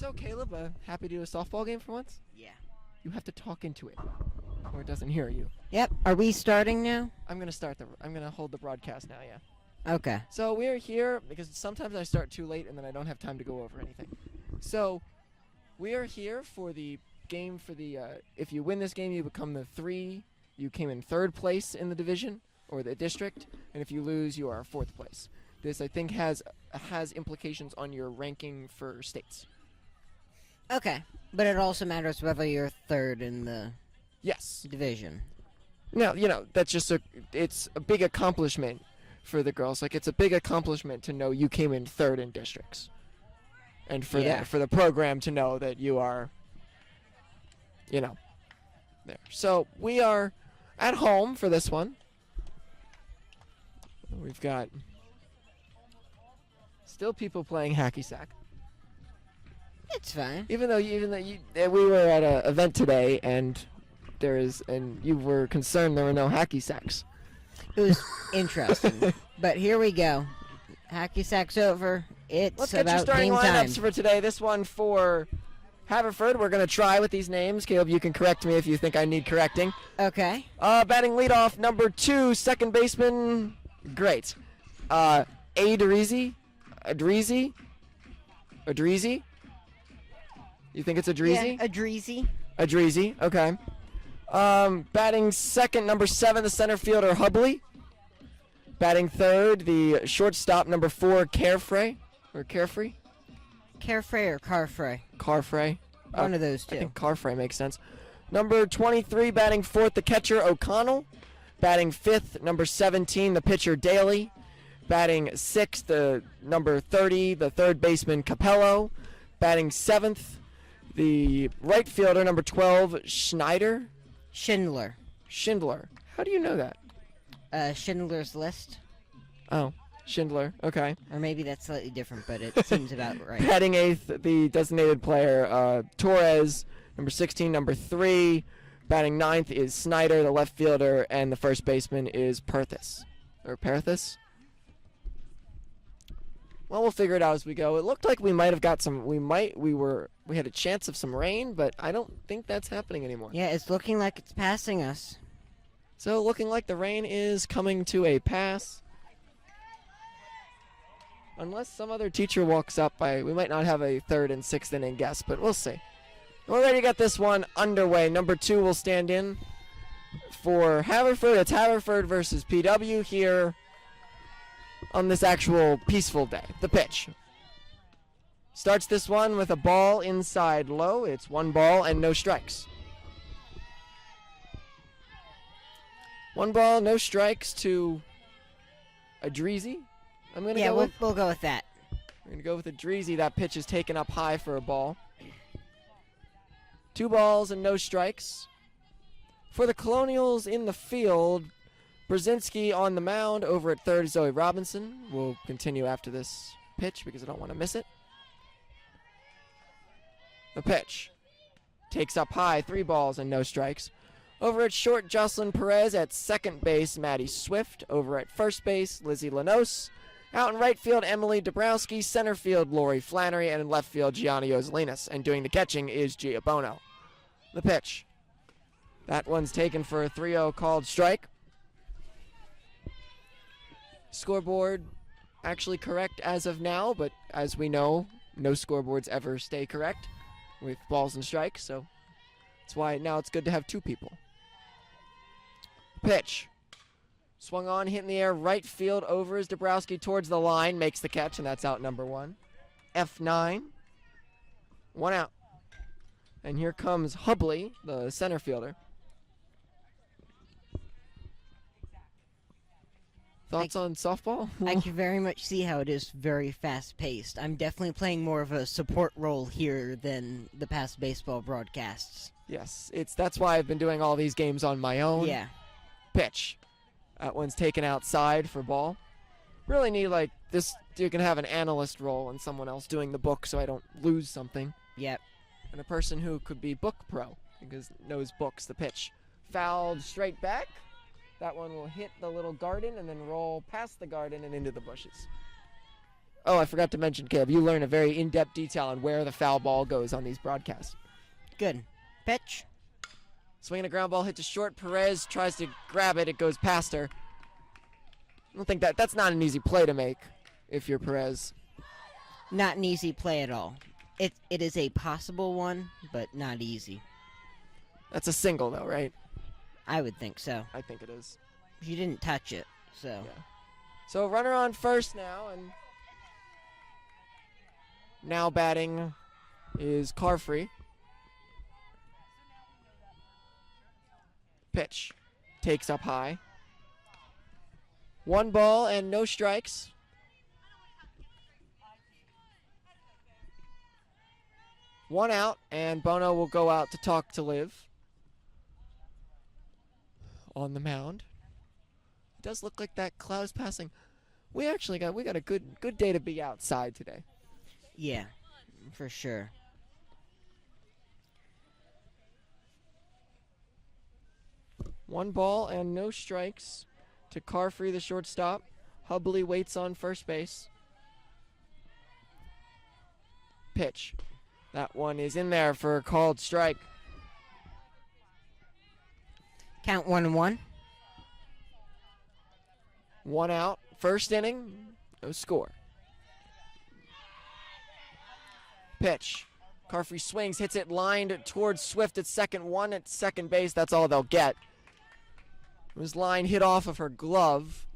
So, Caleb, happy to do a softball game for once? Yeah. You have to talk into it, or it doesn't hear you. Yep. Are we starting now? I'm gonna hold the broadcast now, yeah. Okay. So we're here because sometimes I start too late and then I don't have time to go over anything. So, we are here for the game for the, if you win this game, you become the 3. You came in 3rd place in the division, or the district, and if you lose, you are 4th place. This, I think, has implications on your ranking for states. Okay. But it also matters whether you're 3rd in the division. Now, that's just it's a big accomplishment for the girls. Like, it's a big accomplishment to know you came in 3rd in districts. And for for the program to know that you are, there. So, we are at home for this one. We've got still people playing hacky sack. It's fine. Even though we were at an event today and you were concerned there were no hacky sacks. It was interesting. But here we go. Hacky sack's over. Let's get your starting lineups for today. This one for Haverford. We're going to try with these names. Caleb, you can correct me if you think I need correcting. Okay. Batting leadoff, number 2, second baseman. Great. Adreezy. You think it's Adreezy? Yeah, Adreezy. Adreezy, okay. Batting second, number 7, the center fielder, Hubley. Batting third, the shortstop, number 4, Carefree. Or Carefree? Carefree or Carfree? Carfree. One of those two. I think Carfree makes sense. Number 23, batting fourth, the catcher, O'Connell. Batting fifth, number 17, the pitcher, Daly. Batting sixth, the number 30, the third baseman, Capello. Batting seventh, the right fielder, number 12, Schindler. How do you know that? Schindler's List. Oh, Schindler. Okay. Or maybe that's slightly different, but it seems about right. Batting eighth, the designated player, Torres, number 16, number 3. Batting ninth is Snyder, the left fielder, and the first baseman is Perthis. Or Perthis? Well, we'll figure it out as we go. It looked like we might have got some. We had a chance of some rain, but I don't think that's happening anymore. Yeah, it's looking like it's passing us. So, looking like the rain is coming to a pass. Unless some other teacher walks up, we might not have a 3rd and 6th inning guess, but we'll see. We're ready to get this one underway. Number 2 will stand in for Haverford. It's Haverford versus PW here on this actual peaceful day. The pitch. Starts this one with a ball inside low. It's 1 ball and no strikes. 1 ball, no strikes to Adreezy. We'll go with that. We're going to go with Adreezy. That pitch is taken up high for a ball. 2 balls and no strikes. For the Colonials in the field, Brzezinski on the mound. Over at third, Zoe Robinson. We'll continue after this pitch because I don't want to miss it. The pitch. Takes up high, 3 balls and no strikes. Over at short, Jocelyn Perez. At second base, Maddie Swift. Over at first base, Lizzie Lanos. Out in right field, Emily Dabrowski. Center field, Lori Flannery. And in left field, Gianni Ozolinas. And doing the catching is Gia Bono. The pitch. That one's taken for a 3-0 called strike. Scoreboard actually correct as of now, but as we know, no scoreboards ever stay correct with balls and strikes, so that's why now it's good to have 2 people. Pitch. Swung on, hit in the air, right field over is Dabrowski towards the line, makes the catch, and that's out number 1. F9. 1 out. And here comes Hubley, the center fielder. Thoughts on softball? I can very much see how it is very fast-paced. I'm definitely playing more of a support role here than the past baseball broadcasts. Yes, that's why I've been doing all these games on my own. Yeah. Pitch. That one's taken outside for ball. Really need, this, you can have an analyst role and someone else doing the book so I don't lose something. Yep. And a person who could be book pro because knows books. The pitch. Fouled straight back. That one will hit the little garden and then roll past the garden and into the bushes. Oh, I forgot to mention, Caleb, you learn a very in-depth detail on where the foul ball goes on these broadcasts. Good. Pitch. Swinging a ground ball hit to short. Perez tries to grab it. It goes past her. I don't think that's not an easy play to make if you're Perez. Not an easy play at all. It is a possible one, but not easy. That's a single, though, right? I would think so. I think it is. You didn't touch it, so. Yeah. So runner on first now, and now batting is Carfree. Pitch. Takes up high. 1 ball and no strikes. One out, and Bono will go out to talk to Liv on the mound. It does look like that cloud is passing. We got a good day to be outside today. Yeah, for sure. One ball and no strikes to Carfree, the shortstop. Hubley waits on first base. Pitch. That one is in there for a called strike. Count 1-1. 1 out. First inning, no score. Pitch. Carfree swings, hits it lined towards Swift at second. 1 at second base. That's all they'll get. It was line hit off of her glove.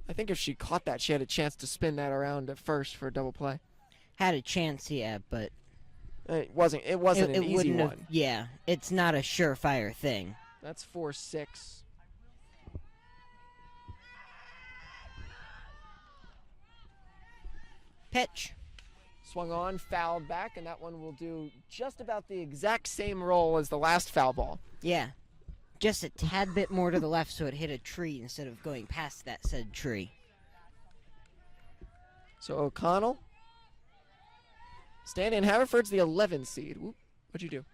I think if she caught that, she had a chance to spin that around at first for a double play. Had a chance, yeah, but It wasn't an easy one. Yeah, it's not a surefire thing. That's 4-6. Pitch. Swung on, fouled back, and that one will do just about the exact same roll as the last foul ball. Yeah. Just a tad bit more to the left so it hit a tree instead of going past that said tree. So O'Connell. Stand-in. Haverford's the 11 seed. Whoop. What'd you do?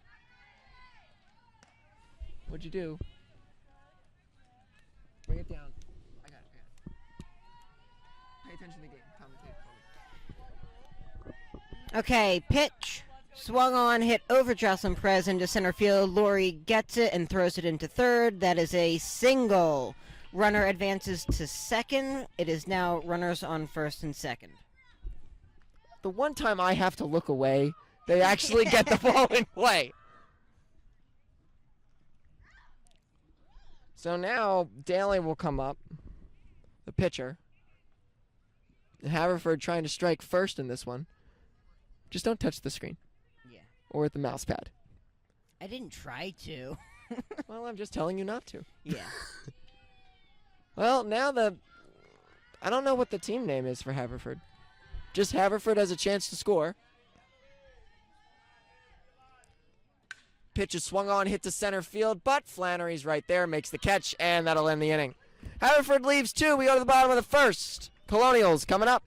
What'd you do? Bring it down. I got it. Pay attention to the game. Commentate for me. Okay, pitch. Swung on, hit over Jocelyn Perez into center field. Lori gets it and throws it into third. That is a single. Runner advances to second. It is now runners on first and second. The one time I have to look away, they actually get the ball in play. So now Daly will come up, the pitcher. Haverford trying to strike first in this one. Just don't touch the screen. Yeah. Or the mouse pad. I didn't try to. Well, I'm just telling you not to. Yeah. Well, now I don't know what the team name is for Haverford. Just Haverford has a chance to score. Pitch is swung on, hit to center field, but Flannery's right there, makes the catch, and that'll end the inning. Haverford leaves 2. We go to the bottom of the first. Colonials coming up.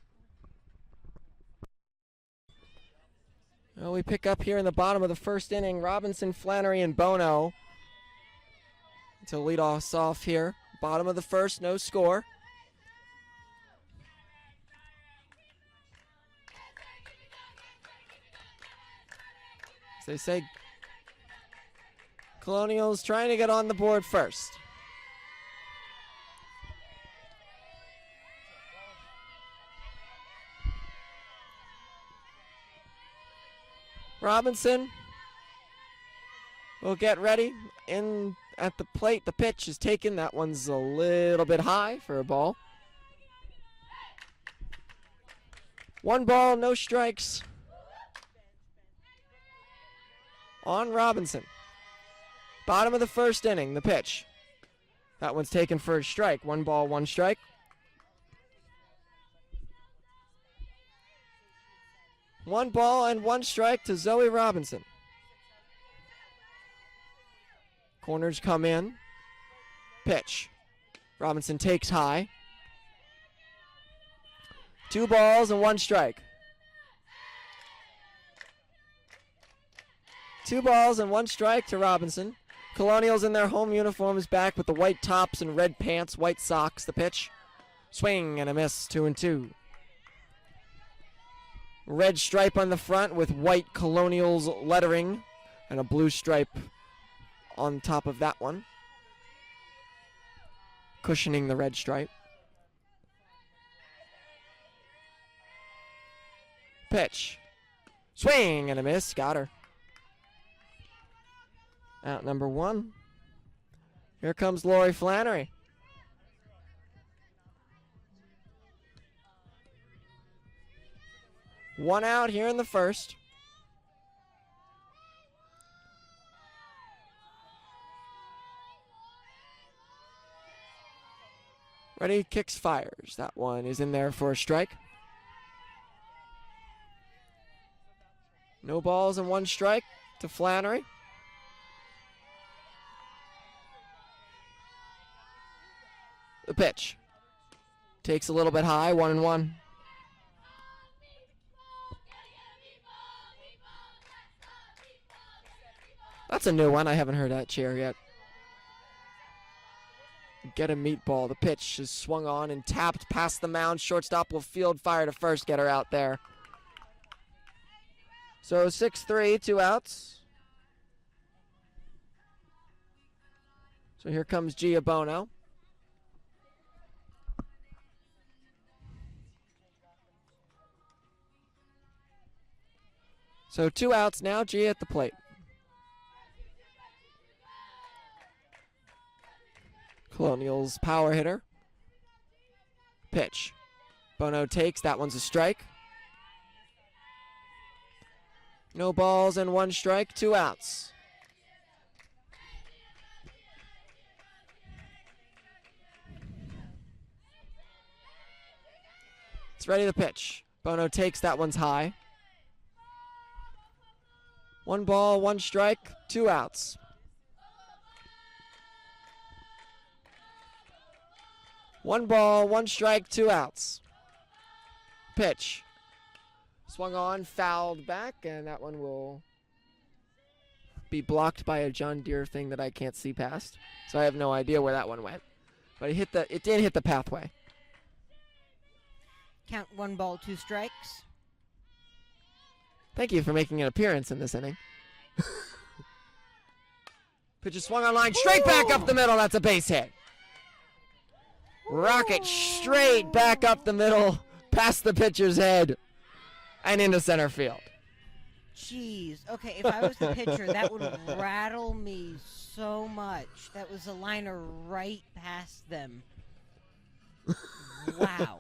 Well, we pick up here in the bottom of the first inning. Robinson, Flannery, and Bono to lead us off here. Bottom of the first, no score. As they say, Colonials trying to get on the board first. Robinson will get ready. In at the plate, the pitch is taken. That one's a little bit high for a ball. 1 ball, no strikes on Robinson. Bottom of the first inning, the pitch. That one's taken for a strike. 1 ball, 1 strike. 1 ball and 1 strike to Zoe Robinson. Corners come in. Pitch. Robinson takes high. 2 balls and 1 strike. 2 balls and 1 strike to Robinson. Colonials in their home uniforms back with the white tops and red pants, white socks. The pitch. Swing and a miss, 2-2. red stripe on the front with white Colonials lettering and a blue stripe on top of that one, cushioning the red stripe. Pitch. Swing and a miss. Got her. Out number 1. Here comes Lori Flannery. One out here in the first. Ready, kicks, fires. That one is in there for a strike. No balls and 1 strike to Flannery. The pitch. Takes a little bit high, 1-1. That's a new one. I haven't heard that cheer yet. Get a meatball. The pitch is swung on and tapped past the mound. Shortstop will field fire to first. Get her out there. So 6-3, 2 outs. So here comes Gia Bono. So 2 outs now. Gia at the plate. Colonials power hitter. Pitch. Bono takes. That one's a strike. No balls and 1 strike. 2 outs. It's ready to pitch. Bono takes. That one's high. 1 ball, 1 strike. 2 outs. One ball, 1 strike, 2 outs. Pitch. Swung on, fouled back, and that one will be blocked by a John Deere thing that I can't see past. So I have no idea where that one went. But it did hit the pathway. Count 1 ball, 2 strikes. Thank you for making an appearance in this inning. Pitch is swung on line, straight back up the middle. That's a base hit. Rocket straight back up the middle, past the pitcher's head, and into center field. Jeez. Okay, if I was the pitcher, that would rattle me so much. That was a liner right past them. Wow.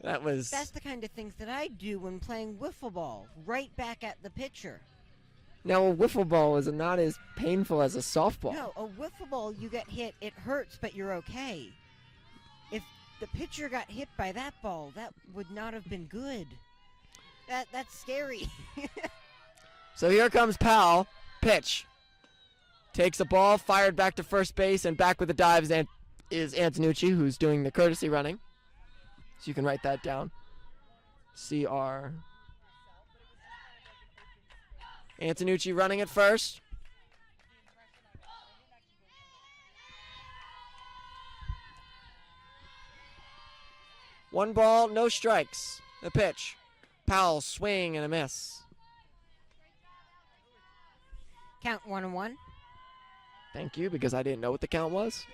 That's the kind of things that I do when playing wiffle ball, right back at the pitcher. Now, a wiffle ball is not as painful as a softball. No, a wiffle ball, you get hit, it hurts, but you're okay. If the pitcher got hit by that ball, that would not have been good. That's scary. So here comes Powell. Pitch. Takes the ball, fired back to first base, and back with the dive is Antonucci, who's doing the courtesy running. So you can write that down. CR. Antonucci running at first. One ball, no strikes. The pitch. Powell, swing and a miss. Count 1-1. Thank you, because I didn't know what the count was.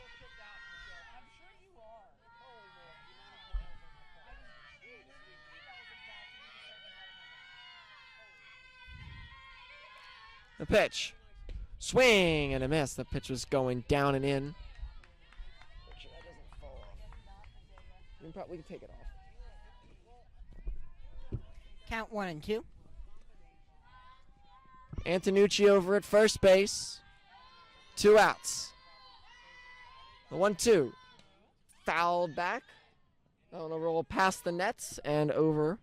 The pitch. Swing and a miss. The pitch was going down and in. Make sure that doesn't fall off. We can take it off. Count 1 and 2. Antonucci over at first base. 2 outs. The 1-2. Fouled back. On a roll past the nets and over.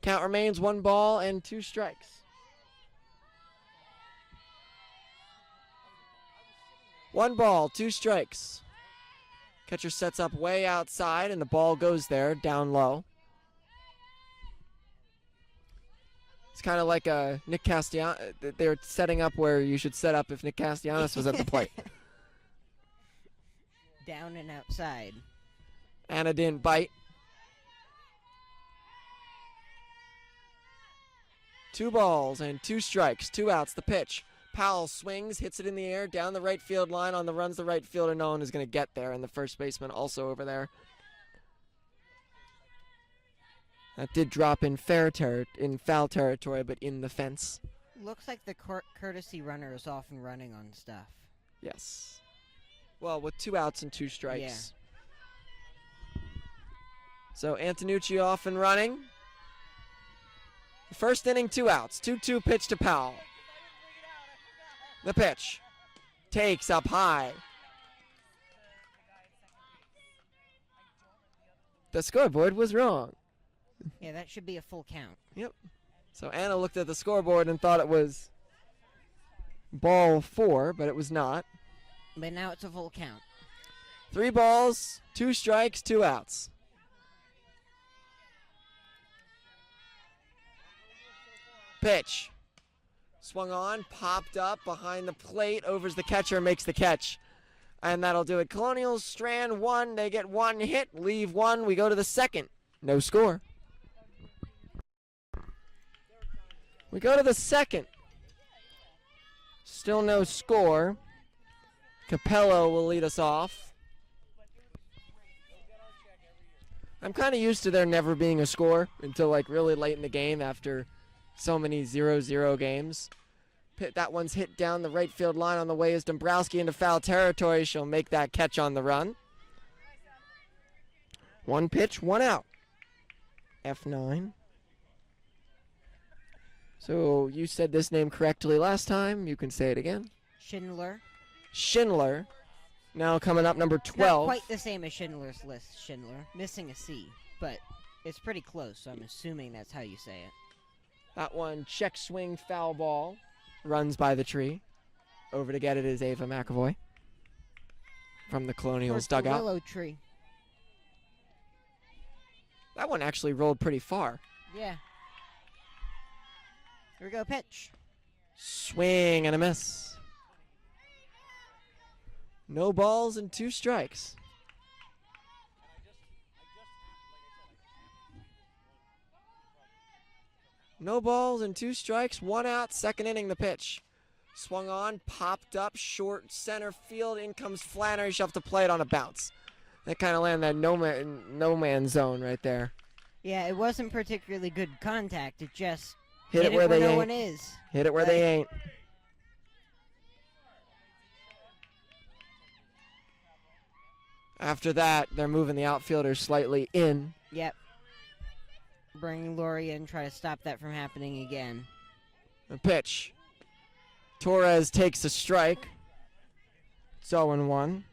Count remains 1 ball and 2 strikes. 1 ball, 2 strikes. Catcher sets up way outside and the ball goes there, down low. It's kind of like a Nick Castellanos. They're setting up where you should set up if Nick Castellanos was at the plate. Down and outside. Anna didn't bite. 2 balls and 2 strikes, 2 outs. The pitch. Powell swings, hits it in the air, down the right field line on the runs the right fielder. No one is going to get there, and the first baseman also over there. That did drop in foul territory, but in the fence. Looks like the courtesy runner is off and running on stuff. Yes. Well, with 2 outs and 2 strikes. Yeah. So Antonucci off and running. First inning, 2 outs. 2-2 pitch to Powell. The pitch. Takes up high. The scoreboard was wrong. Yeah, that should be a full count. Yep. So Anna looked at the scoreboard and thought it was ball 4, but it was not. But now it's a full count. 3 balls, 2 strikes, 2 outs. Pitch. Swung on, popped up behind the plate, overs the catcher, makes the catch. And that'll do it. Colonials strand 1, they get 1 hit, leave 1, we go to the second. No score. We go to the second. Still no score. Capello will lead us off. I'm kind of used to there never being a score until like really late in the game after so many 0-0 games. That one's hit down the right field line on the way is Dombrowski into foul territory. She'll make that catch on the run. 1 pitch, 1 out. F9. So you said this name correctly last time. You can say it again. Schindler. Schindler. Now coming up number 12. Not quite the same as Schindler's List, Schindler. Missing a C, but it's pretty close, so I'm assuming that's how you say it. That one, check swing, foul ball. Runs by the tree. Over to get it is Ava McAvoy from the Colonials Towards the dugout. willow tree. That one actually rolled pretty far. Yeah. Here we go, pitch. Swing and a miss. No balls and 2 strikes. No balls and 2 strikes, 1 out, second inning the pitch. Swung on, popped up, short center field, in comes Flannery, she'll have to play it on a bounce. They kind of land that no man zone right there. Yeah, it wasn't particularly good contact, it just Hit it where they no ain't. one is. Hit it where they ain't. After that, they're moving the outfielders slightly in. Yep. Bring Lori in, try to stop that from happening again. The pitch. Torres takes a strike. It's 0-1.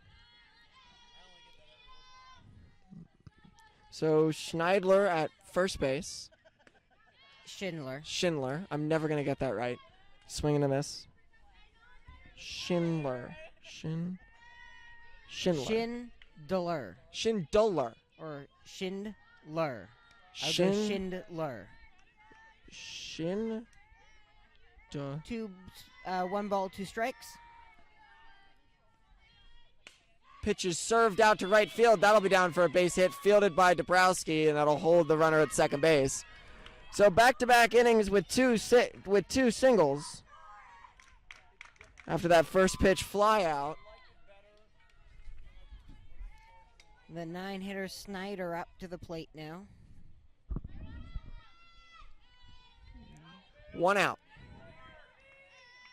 So Schneidler at first base. Schindler. I'm never going to get that right. Swing and a miss. Schindler. Schindler. Schindler. Schindler. Or Schindler. Schindler. Shin. Duh. 1 ball, 2 strikes. Pitch is served out to right field. That'll be down for a base hit, fielded by Dombrowski, and that'll hold the runner at second base. So back-to-back innings with two singles. After that first pitch fly out. The 9-hitter Snyder up to the plate now. 1 out.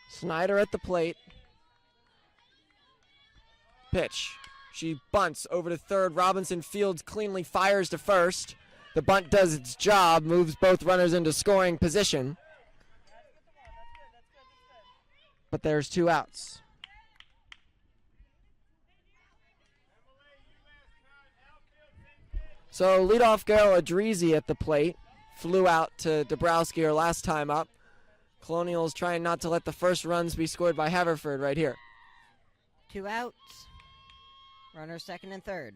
Snyder at the plate. Pitch. She bunts over to third. Robinson fields cleanly, fires to first. The bunt does its job, moves both runners into scoring position. But there's 2 outs. So leadoff girl Adrizi at the plate. Flew out to Dombrowski her last time up. Colonials trying not to let the first runs be scored by Haverford right here. 2 outs. Runner second and third.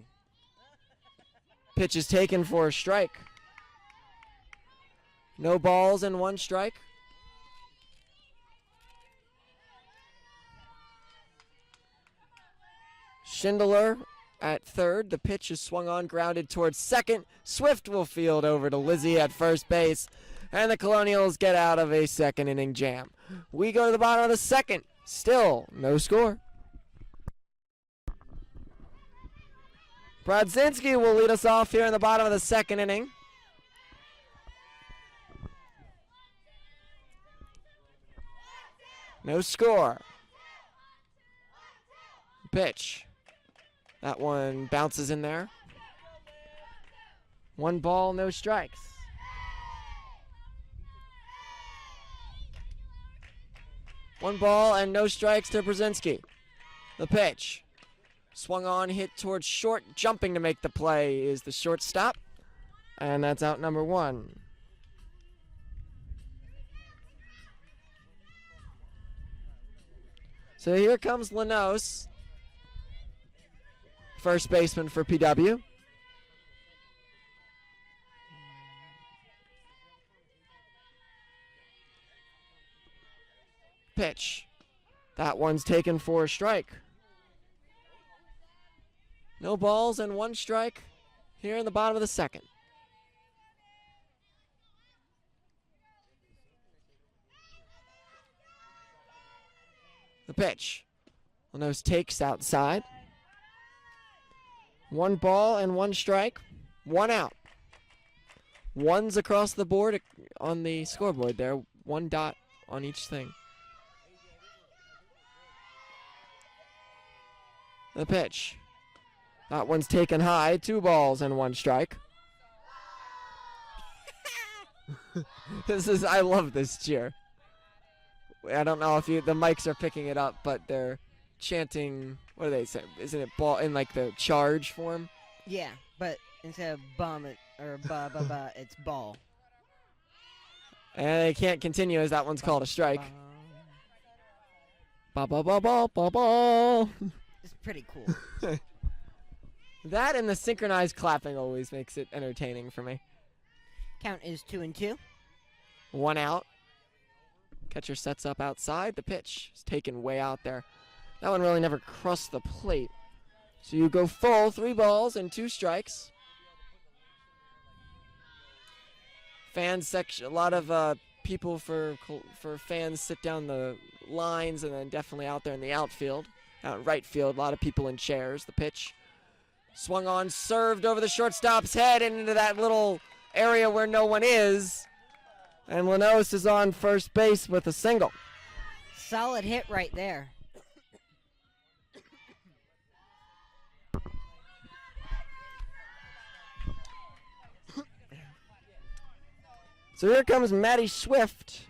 Pitch is taken for a strike. No balls and 1 strike. Schindler at third. The pitch is swung on, grounded towards second. Swift will field over to Lizzie at first base. And the Colonials get out of a second inning jam. We go to the bottom of the second. Still no score. Brodzinski will lead us off here in the bottom of the second inning. No score. Pitch. That one bounces in there. 1 ball, no strikes. One ball and no strikes to Brzezinski. The pitch. Swung on, hit towards short. Jumping to make the play is the shortstop. And that's out number 1. So here comes Lanos, first baseman for PW. Pitch. That one's taken for a strike. No balls and 1 strike here in the bottom of the second. The pitch. Lanos takes outside. 1 ball and 1 strike. 1 out. 1's across the board on the scoreboard there. 1 dot on each thing. The pitch. That one's taken high. 2 balls and 1 strike. I love this cheer. I don't know if the mics are picking it up, but they're chanting, what do they say? Isn't it ball in like the charge form? Yeah, but instead of bum or ba, it's ball. And they can't continue as that one's called a strike. Ba ba ba ba ba ba. It's pretty cool. That and the synchronized clapping always makes it entertaining for me. Count is 2-2. 1 out. Catcher sets up outside. The pitch is taken way out there. That one really never crossed the plate. So you go full, 3 balls and 2 strikes. Fans section, a lot of people for fans sit down the lines, and then definitely out there in the outfield, out in right field, a lot of people in chairs. The pitch swung on, served over the shortstop's head and into that little area where no one is. And Lanos is on first base with a single. Solid hit right there. So here comes Matty Swift.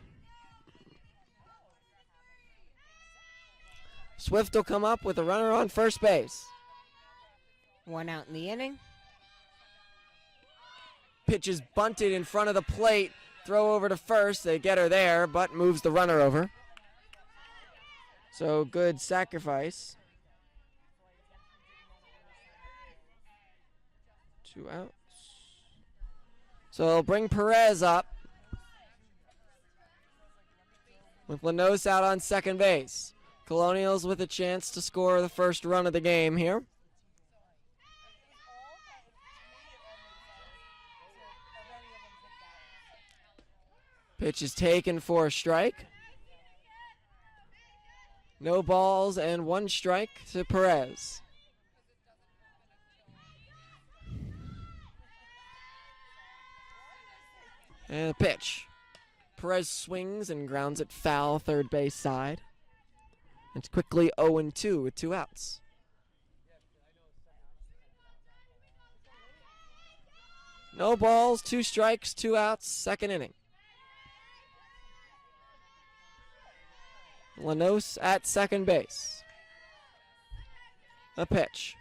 Swift will come up with a runner on first base. 1 out in the inning. Pitch is bunted in front of the plate. Throw over to first. They get her there, but moves the runner over. So good sacrifice. 2 outs. So they'll bring Perez up with Lanos out on second base. Colonials with a chance to score the first run of the game here. Pitch is taken for a strike. No balls and 1 strike to Perez. And a pitch. Perez swings and grounds it foul third base side. It's quickly 0-2 with 2 outs. No balls, 2 strikes, 2 outs, second inning. Lanos at second base. A pitch.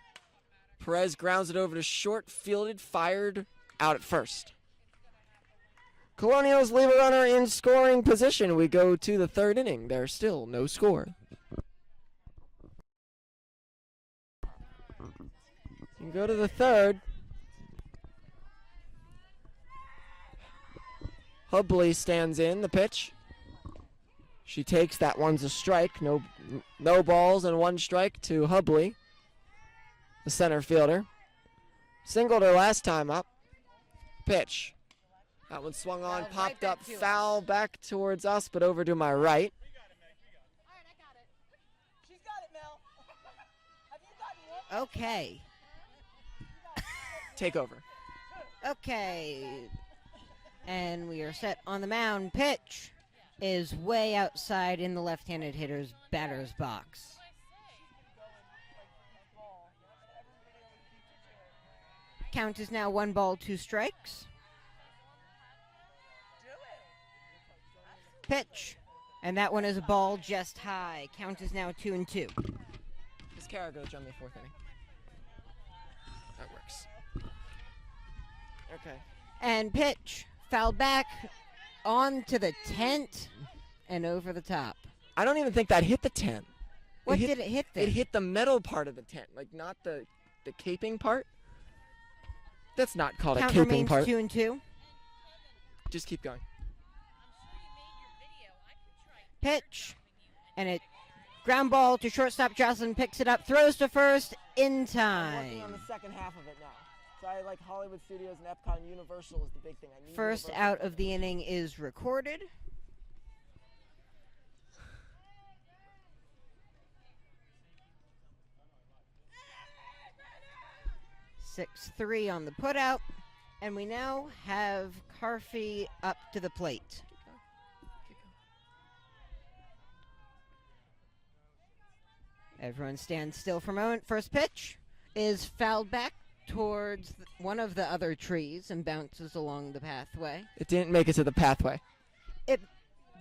Perez grounds it over to short, fielded, fired, out at first. Colonials leave a runner in scoring position. We go to the third inning. There's still no score. You go to the third. Hubley stands in the pitch. She takes that one's a strike. No balls and 1 strike to Hubley. the center fielder. Singled her last time up. Pitch. That one swung on, Foul right popped back up, to us. foul back towards us, but over to my right. Okay. Take over. Okay. And we are set on the mound. Pitch is way outside in the left-handed hitter's batter's box. Count is now 1 ball, 2 strikes. Pitch. And that one is a ball just high. Count is now 2-2. This Kara goes on the 4th inning. That works. Okay. And pitch. Foul back onto the tent and over the top. I don't even think that hit the tent. What did it hit then? It hit the metal part of the tent, like not the caping part. That's not called Count a caping remains part. 2-2. Just keep going. Pitch. And it ground ball to shortstop. Jocelyn picks it up, throws to first in I'm working time. on the second half of it now. So I like Hollywood Studios and Epcot and Universal is the big thing. I need First Universal. out of the inning is recorded. (6-3) on the putout, and we now have Carfey up to the plate. Everyone stands still for a moment. First pitch is fouled back towards one of the other trees and bounces along the pathway. It didn't make it to the pathway. It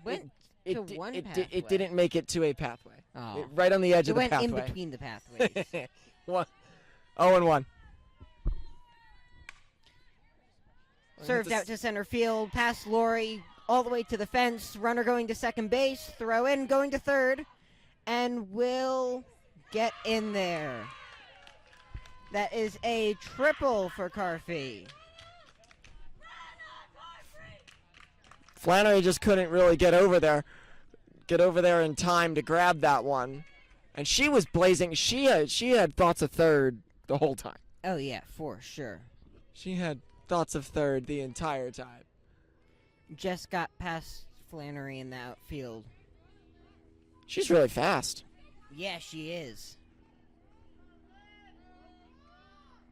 went It, to di- one it, pathway. di- it didn't make it to a pathway. Oh. It- right on the edge It of the went pathway. in between the pathways. 0-1. Served out to center field, past Lori, all the way to the fence. Runner going to second base, throw in, going to third, and will get in there. That is a triple for Carfey. Flannery just couldn't really get over there in time to grab that one. And she was blazing. She had thoughts of third the whole time. Oh, yeah, for sure. She had thoughts of third the entire time. Just got past Flannery in the outfield. She's really fast. Yeah, she is.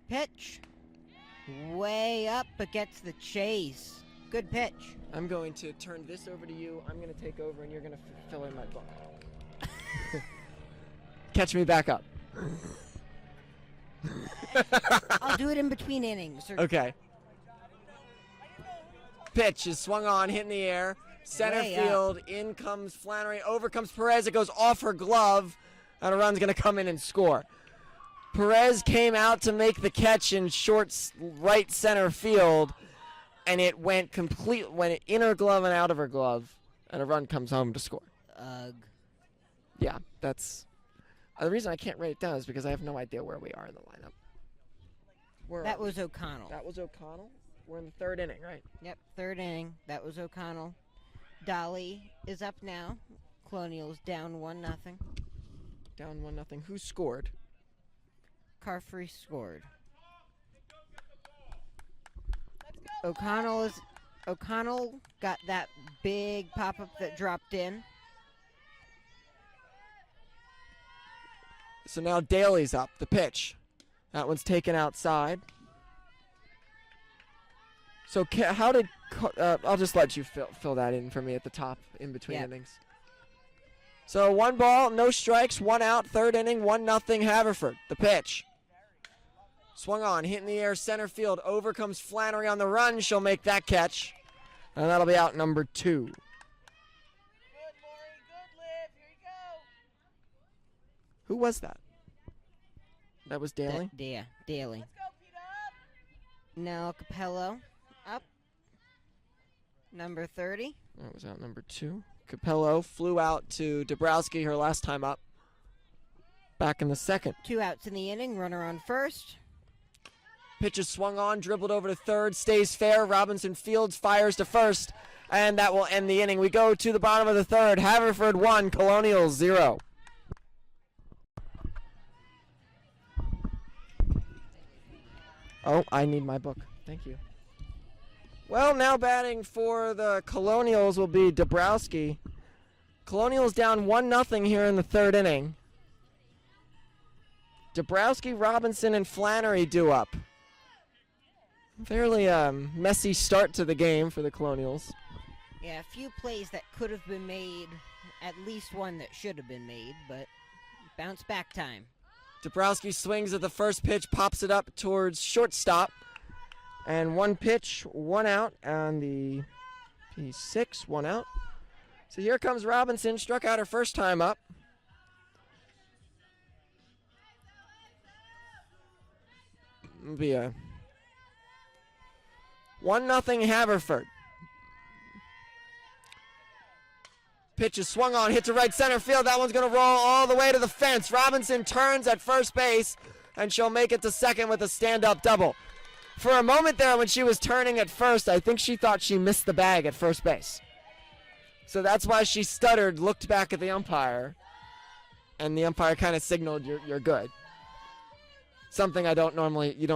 Pitch. Way up, but gets the chase. Good pitch. I'm going to turn this over to you. I'm going to take over, and you're going to fill in my book. Catch me back up. I'll do it in between innings. Or Okay. Pitch is swung on, hit in the air. Center Way up. field. In comes Flannery. Over comes Perez. It goes off her glove. And a run's going to come in and score. Perez came out to make the catch in right center field. And it went in her glove and out of her glove. And a run comes home to score. Ugh. Yeah, that's... the reason I can't write it down is because I have no idea where we are in the lineup. That was O'Connell. That was O'Connell? We're in the third inning, right? Yep, third inning. That was O'Connell. Dolly is up now. Colonial's down 1-0. Down 1-0. Who scored? Carfrey scored. O'Connell got that big pop-up that dropped in. So now Daly's up. The pitch. That one's taken outside. So how did... I'll just let you fill that in for me at the top in between Yep. innings. So 1 ball, no strikes, 1 out, third inning, 1-0 Haverford. The pitch. Swung on, hit in the air, center field. Over comes Flannery on the run. She'll make that catch. And that'll be out number 2. Good, Lori. Good, Liv. Here you go. Who was that? That was Daly? Yeah, Daly. Let's go, Pete up. Now Capello up. Number 30. That was out number 2. Capello flew out to Dabrowski her last time up. Back in the second. 2 outs in the inning. Runner on first. Pitch is swung on, dribbled over to third, stays fair. Robinson Fields fires to first, and that will end the inning. We go to the bottom of the third. Haverford 1, Colonials 0. Oh, I need my book. Thank you. Well, now batting for the Colonials will be Dabrowski. Colonials down 1-0 here in the third inning. Dabrowski, Robinson, and Flannery due up. Fairly messy start to the game for the Colonials. Yeah, a few plays that could have been made, at least one that should have been made, but bounce back time. Dabrowski swings at the first pitch, pops it up towards shortstop. And one pitch, one out on the P6, one out. So here comes Robinson, struck out her first time up. It'll be a 1-0 Haverford. Pitch is swung on, hit to right center field. That one's going to roll all the way to the fence. Robinson turns at first base, and she'll make it to second with a stand-up double. For a moment there when she was turning at first, I think she thought she missed the bag at first base. So that's why she stuttered, looked back at the umpire, and the umpire kind of signaled you're good. Something you don't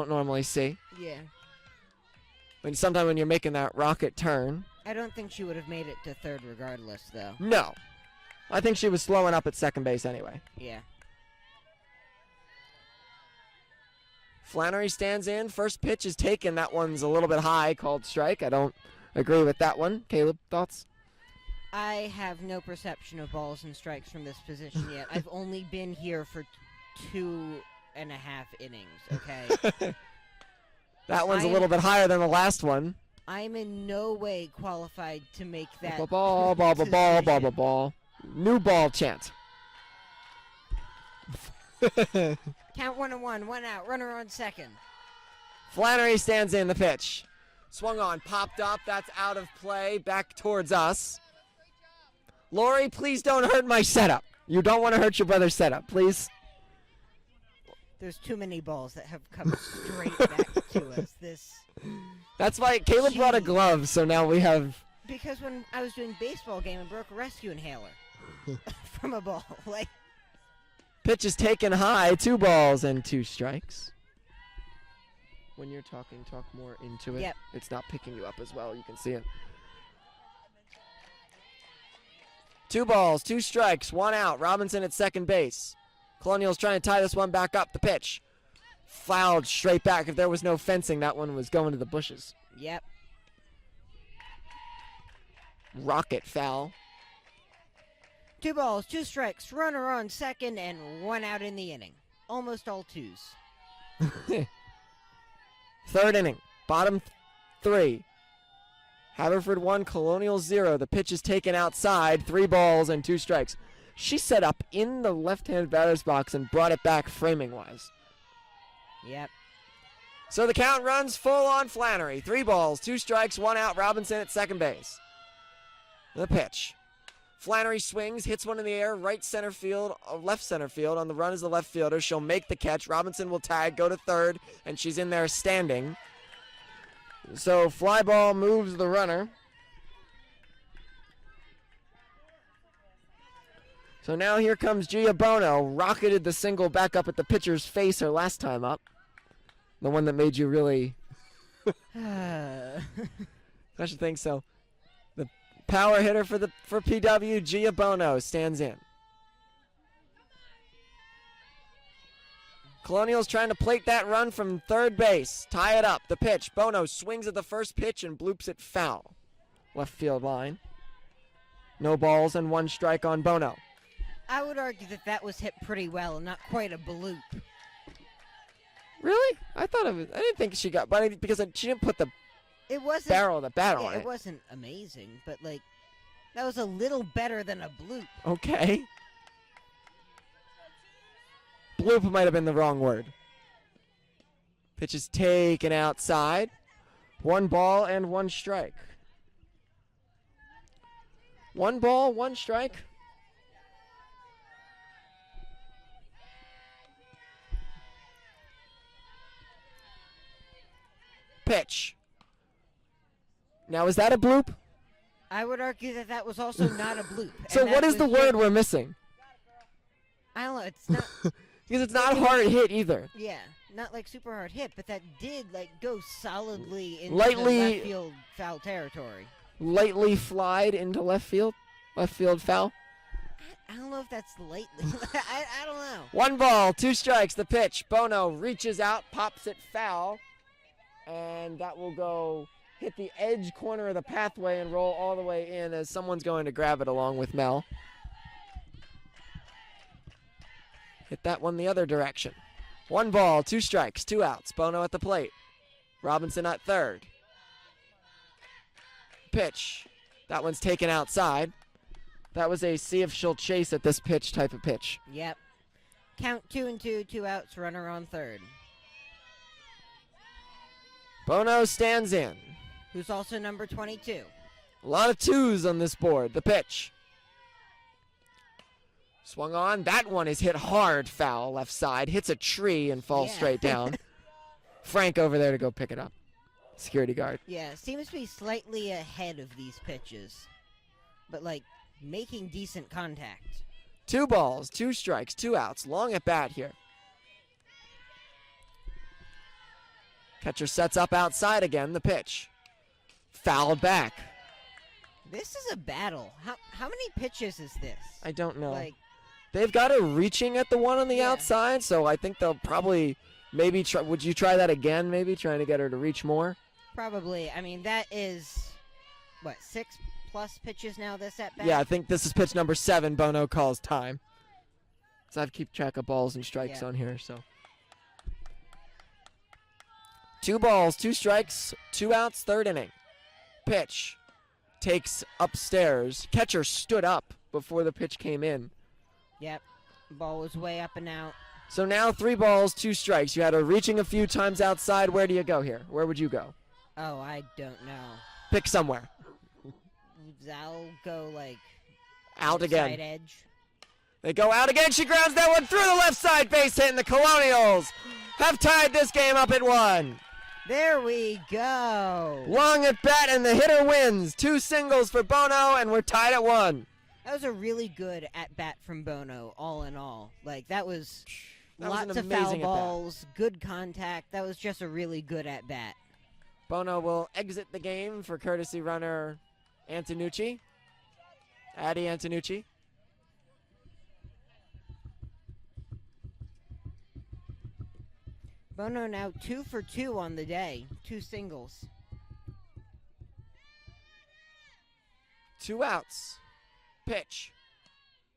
normally see. Yeah. Sometimes when you're making that rocket turn. I don't think she would have made it to third regardless, though. No. I think she was slowing up at second base anyway. Yeah. Flannery stands in. First pitch is taken. That one's a little bit high, called strike. I don't agree with that one. Caleb, thoughts? I have no perception of balls and strikes from this position yet. I've only been here for 2.5 innings, okay? That one's a little bit higher than the last one. I'm in no way qualified to make that Ball. New ball chant. Count 1-1, 1 out, runner on second. Flannery stands in the pitch. Swung on, popped up, that's out of play, back towards us. Lori, please don't hurt my setup. You don't want to hurt your brother's setup, please. There's too many balls that have come straight back to us. That's why Caleb brought a glove, so now we have... Because when I was doing baseball game, I broke a rescue inhaler from a ball. Pitch is taken high, 2 balls and 2 strikes. When you're talking, talk more into it. Yep. It's not picking you up as well. You can see it. 2 balls, 2 strikes, 1 out. Robinson at second base. Colonials trying to tie this one back up. The pitch. Fouled straight back. If there was no fencing, that one was going to the bushes. Yep. Rocket foul. 2 balls, 2 strikes, runner on second, and 1 out in the inning. Almost all 2s. Third inning. Bottom 3. Haverford 1, Colonial 0. The pitch is taken outside. 3 balls and 2 strikes. She set up in the left-hand batter's box and brought it back framing-wise. Yep. So the count runs full on Flannery. 3 balls, 2 strikes, 1 out. Robinson at second base. The pitch. Flannery swings, hits one in the air, right center field, left center field. On the run is the left fielder. She'll make the catch. Robinson will tag, go to third, and she's in there standing. So fly ball moves the runner. So now here comes Gia Bono. Rocketed the single back up at the pitcher's face her last time up. The one that made you really... I should think so. The power hitter for PW, Gia Bono, stands in. Colonials trying to plate that run from third base. Tie it up. The pitch. Bono swings at the first pitch and bloops it foul. Left field line. No balls and 1 strike on Bono. I would argue that was hit pretty well, not quite a bloop. Really? I thought it was. I didn't think she got, but because she didn't put the It wasn't barrel of the bat on it it. wasn't amazing, but that was a little better than a bloop. Okay. Bloop might have been the wrong word. Pitch is taken outside. 1 ball and 1 strike. 1 ball, 1 strike. Pitch. Now, is that a bloop? I would argue that was also not a bloop. So and what that is the was word we're missing? I don't know. It's not. Because it's not hard hit either. Yeah. not like super hard hit, but that did like go solidly into Lightly- the left field foul territory. Lightly flied into left field foul. I don't know if that's lightly. I don't know. 1 ball, 2 strikes, the pitch. Bono reaches out, pops it foul, and that will go hit the edge corner of the pathway and roll all the way in as someone's going to grab it along with Mel. Hit that one the other direction. 1 ball, 2 strikes, 2 outs. Bono at the plate. Robinson at third. Pitch. That one's taken outside. That was a see if she'll chase at this pitch type of pitch. Yep. Count 2-2, 2 outs, runner on third. Bono stands in. Who's also number 22. A lot of 2s on this board. The pitch. Swung on. That one is hit hard foul left side. Hits a tree and falls Yeah. straight down. Frank over there to go pick it up. Security guard. Yeah, seems to be slightly ahead of these pitches. But, like, making decent contact. 2 balls, 2 strikes, 2 outs. Long at bat here. Catcher sets up outside again. The pitch. Fouled back. This is a battle. How many pitches is this? I don't know. Like, They've got her reaching at the one on the Yeah. outside, so I think they'll probably maybe try. Would you try that again, maybe? Trying to get her to reach more? probably. I mean, that is, what, 6+ pitches now this at bat? Yeah, I think this is pitch number 7. Bono calls time. So I keep track of balls and strikes Yeah. on here, so. 2 balls, 2 strikes, 2 outs, third inning. Pitch. Takes upstairs. Catcher stood up before the pitch came in. Yep. Ball was way up and out. So now 3 balls, 2 strikes. You had her reaching a few times outside. Where do you go here? Where would you go? Oh, I don't know. Pick somewhere. I'll go, like, Out side again. edge. They go out again. She grounds that one through the left side base hit, and the Colonials have tied this game up at 1. There we go. Long at bat, and the hitter wins. 2 singles for Bono, and we're tied at 1. That was a really good at-bat from Bono, all in all. Like, that was That was an lots of foul amazing at-bat. balls, good contact. That was just a really good at-bat. Bono will exit the game for courtesy runner Antonucci. Addy Antonucci. Bono now 2 for 2 on the day. 2 singles. 2 outs. Pitch.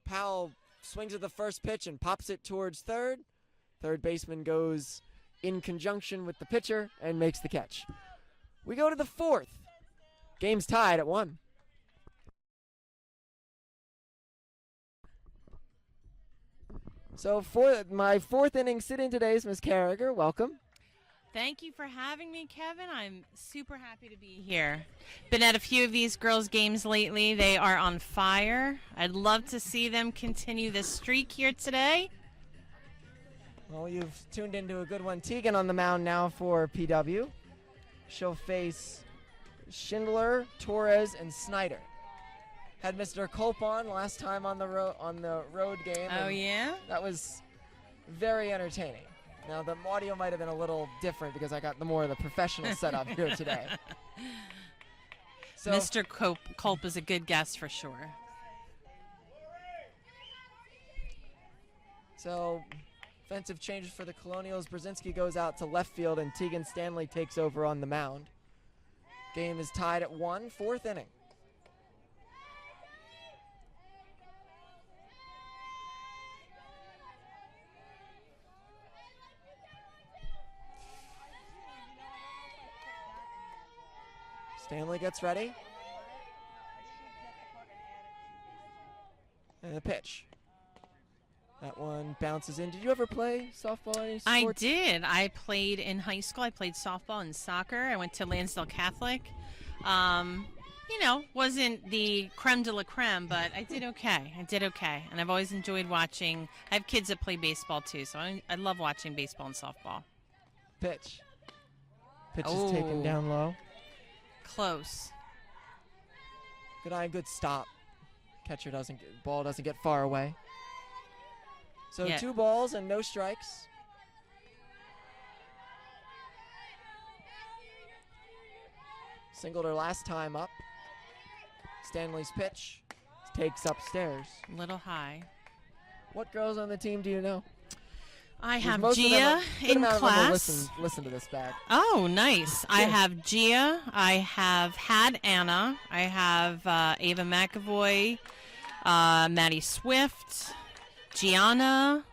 Powell swings at the first pitch and pops it towards third. Third baseman goes in conjunction with the pitcher and makes the catch. We go to the 4th. Game's tied at 1. So for my 4th inning sit-in today is Ms. Carragher. Welcome. Thank you for having me, Kevin. I'm super happy to be here. Been at a few of these girls' games lately. They are on fire. I'd love to see them continue this streak here today. Well, you've tuned into a good one. Tegan on the mound now for PW. She'll face Schindler, Torres, and Snyder. Had Mr. Culp on last time on the road game. Oh, and yeah? That was very entertaining. Now, the audio might have been a little different because I got the more of the professional setup here today. So, Mr. Culp is a good guest for sure. So, offensive changes for the Colonials. Brzezinski goes out to left field, and Tegan Stanley takes over on the mound. Game is tied at 1, 4th inning. Stanley gets ready. And the pitch. That one bounces in. Did you ever play softball? Any I sports? did. I played in high school. I played softball and soccer. I went to Lansdale Catholic. Wasn't the creme de la creme, but I did okay. And I've always enjoyed watching. I have kids that play baseball too, so I love watching baseball and softball. Pitch. Pitch is taken Oh. down low. Close. Good eye, good stop. Ball doesn't get far away. So Yeah. 2 balls and no strikes. Singled her last time up. Stanley's pitch takes upstairs. A little high. What girls on the team do you know? I 'Cause have most of them Gia good in amount of them will class. listen to this back. Oh, nice. I have Gia. I have had Anna. I have Ava McAvoy, Maddie Swift, Gianna.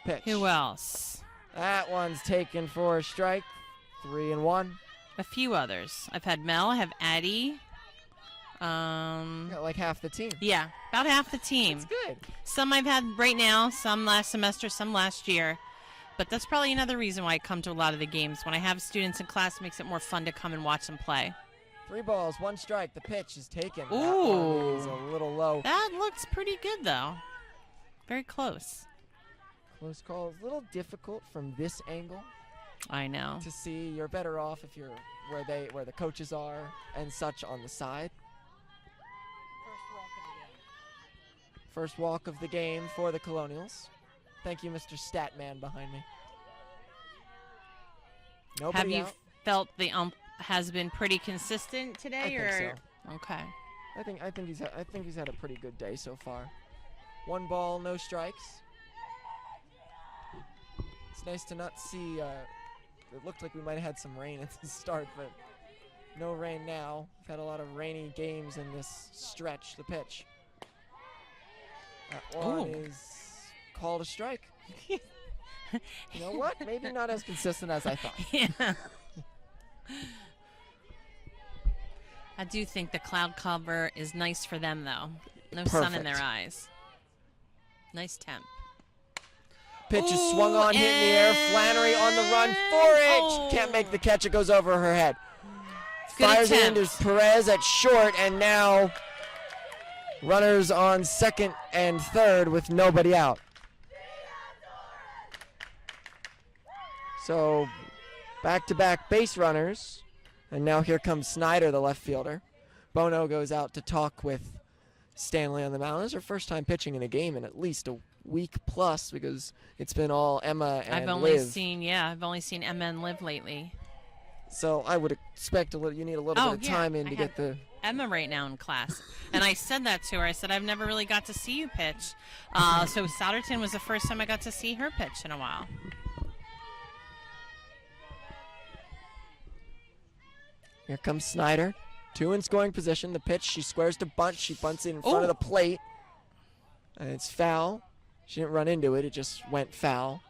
Pitch. Who else? That one's taken for a strike. 3-1. A few others. I've had Mel. I have Addie. Got like half the team. Yeah, about half the team. That's good. Some I've had right now, some last semester, some last year. But that's probably another reason why I come to a lot of the games. When I have students in class, it makes it more fun to come and watch them play. 3 balls, 1 strike. The pitch is taken. That Ooh. one is a little low. That looks pretty good, though. Very close. Close call. A little difficult from this angle I know. to see. You're better off if you're where the coaches are and such on the side. First walk of the game for the Colonials. Thank you, Mr. Statman behind me. Nobody Have you out. felt the ump has been pretty consistent today? I think or so. Okay. I think he's had a pretty good day so far. 1 ball, no strikes. It's nice to not see. It looked like we might have had some rain at the start, but no rain now. We've had a lot of rainy games in this stretch. The pitch. That one Ooh. is called a strike. You know what? Maybe not as consistent as I thought. Yeah. I do think the cloud cover is nice for them, though. No sun in their Perfect. eyes. Nice temp. Pitch is Ooh, swung on, hit in the air. Flannery on the run for it. Oh. Can't make the catch. It goes over her head. Good Fires it attempt. into Perez at short, and now runners on second and third with nobody out. So back-to-back base runners, and now here comes Snyder, the left fielder. Bono goes out to talk with Stanley on the mound. This is her first time pitching in a game in at least a week plus, because it's been all Emma and I've only Liv. seen Emma and Liv lately. So I would expect you need a little Oh, bit of yeah, time in I to have- get the. Emma right now in class. And I said that to her. I said, I've never really got to see you pitch. So Souderton was the first time I got to see her pitch in a while. Here comes Snyder. 2 in scoring position. The pitch, she squares to bunt. She bunts it in front of the plate. And it's foul. She didn't run into it. It just went foul.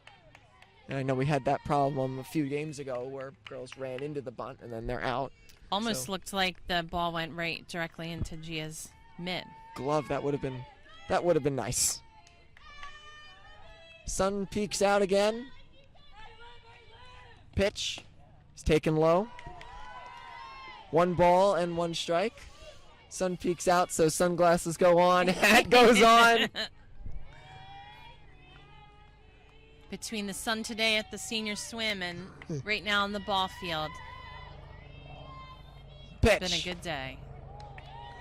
And I know we had that problem a few games ago where girls ran into the bunt and then they're out. Almost So- looked like the ball went right directly into Gia's mid. Glove, that would have been nice. Sun peeks out again. Pitch is taken low. 1 ball and 1 strike. Sun peeks out, so sunglasses go on. Hat goes on. Between the sun today at the senior swim and right now on the ball field, Pitch. it's been a good day.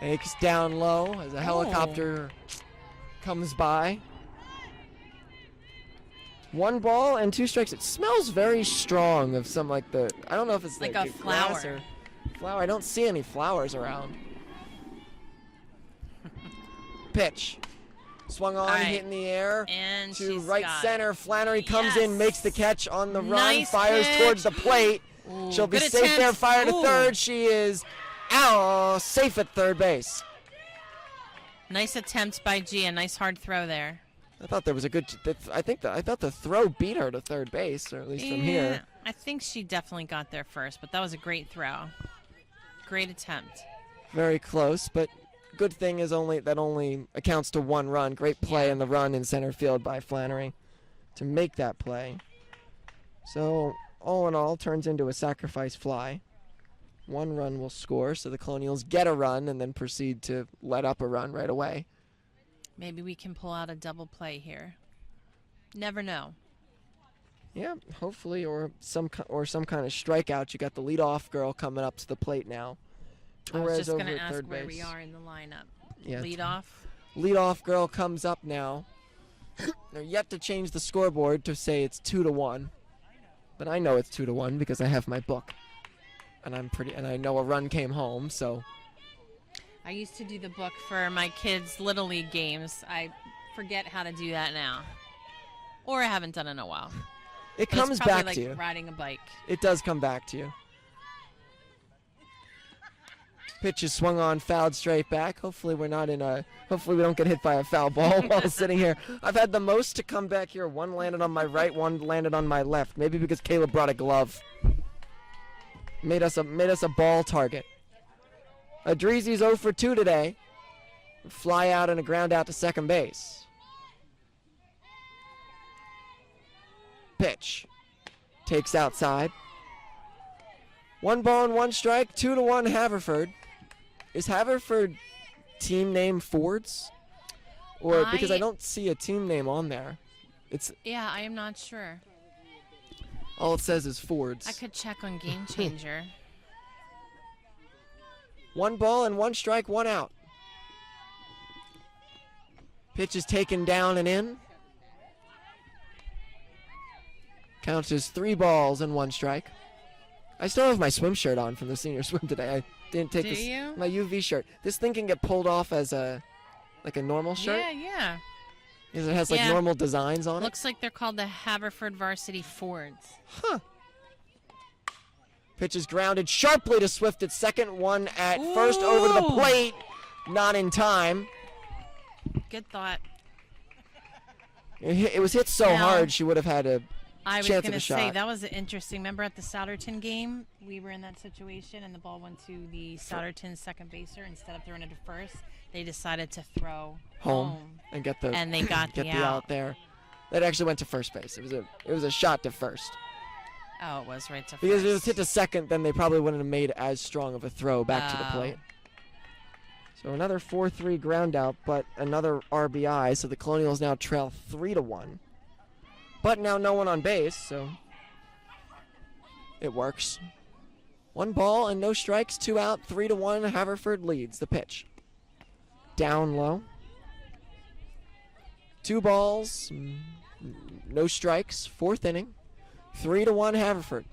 Takes down low as a helicopter comes by. 1 ball and 2 strikes. It smells very strong of some I don't know if it's Like like a the grass flower. or flower. I don't see any flowers around. Pitch. Swung on, All right. hit in the air. And To she's right got center. it. Flannery comes in, Yes. makes the catch on the run, Nice fires pitch. towards the plate. Ooh, She'll be good safe there, attempt. fire to Ooh. third. She is safe at third base. Nice attempt by Gia. Nice hard throw there. I thought there was a good. I thought the throw beat her to third base, or at least from here. I think she definitely got there first, but that was a great throw. Great attempt. Very close, but good thing is only accounts to 1 run. Great play Yeah. in the run in center field by Flannery to make that play. So all in all, turns into a sacrifice fly. 1 run will score, so the Colonials get a run and then proceed to let up a run right away. Maybe we can pull out a double play here. Never know. Yeah, hopefully, or some kind of strikeout. You got the leadoff girl coming up to the plate now. I was Torres just over going to at ask third where base. we are in the lineup. Yeah, Lead off. leadoff girl comes up now. They're yet to change the scoreboard to say it's 2-1, but I know it's 2-1 because I have my book. and I know a run came home, so I used to do the book for my kids' Little League games. I forget how to do that now. Or I haven't done it in a while. it But comes it's probably back like to you. riding a bike. It does come back to you. Pitch is swung on, fouled straight back. Hopefully we don't get hit by a foul ball while sitting here. I've had the most to come back here. One landed on my right, one landed on my left. Maybe because Caleb brought a glove. Made us a ball target. Adrezi's 0 for 2 today. Fly out and a ground out to second base. Pitch. Takes outside. 1 ball and 1 strike, 2-1 Haverford. Is Haverford team name Fords? Or because I don't see a team name on there. Yeah, I am not sure. All it says is Fords. I could check on Game Changer. 1 ball and 1 strike, 1 out. Pitch is taken down and in. Counts as 3 balls and 1 strike. I still have my swim shirt on from the senior swim today. I didn't take my UV shirt. This thing can get pulled off as a normal shirt. Yeah. Because it has like normal designs on it. Looks like they're called the Haverford Varsity Fords. Huh. Pitch is grounded sharply to Swift at second. 1 at first, over to the plate. Not in time. Good thought. It was hit so hard she would have had a I was chance going of to a say, shot. that was interesting. Remember at the Souderton game, we were in that situation, and the ball went to the Souderton second baser. Instead of throwing it to first, they decided to throw home. And get And they got get the the out there. That actually went to first base. It was a shot to first. Oh, it was right to Because first. if it was hit to second, then they probably wouldn't have made as strong of a throw back to the plate. So another 4-3 ground out, but another RBI. So the Colonials now trail 3-1. But now no one on base, so it works. 1 ball and no strikes, 2 out, 3-1. Haverford leads the pitch. Down low. 2 balls, no strikes, 4th inning. 3-1 Haverford.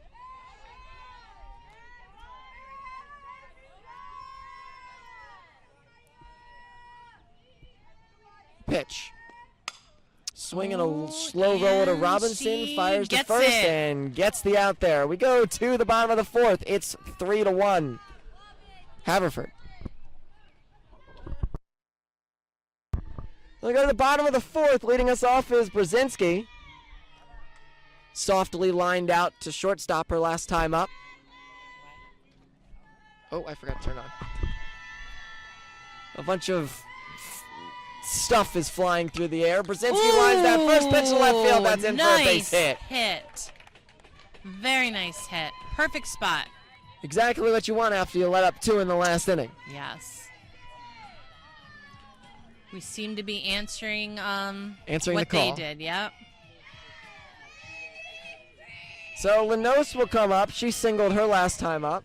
Pitch. Swinging a slow roll to Robinson, fires to first, and gets the out there. We go to the bottom of the 4th. It's 3-1 Haverford. We go to the bottom of the 4th. Leading us off is Brzezinski. Softly lined out to shortstop her last time up. Oh, I forgot to turn on. A bunch of stuff is flying through the air. Brzezinski lines that first pitch to left field. That's in for a base hit. Very nice hit. Perfect spot. Exactly what you want after you let up 2 in the last inning. Yes. We seem to be answering Answering what the call. they did. Yep. So Lanos will come up. She singled her last time up.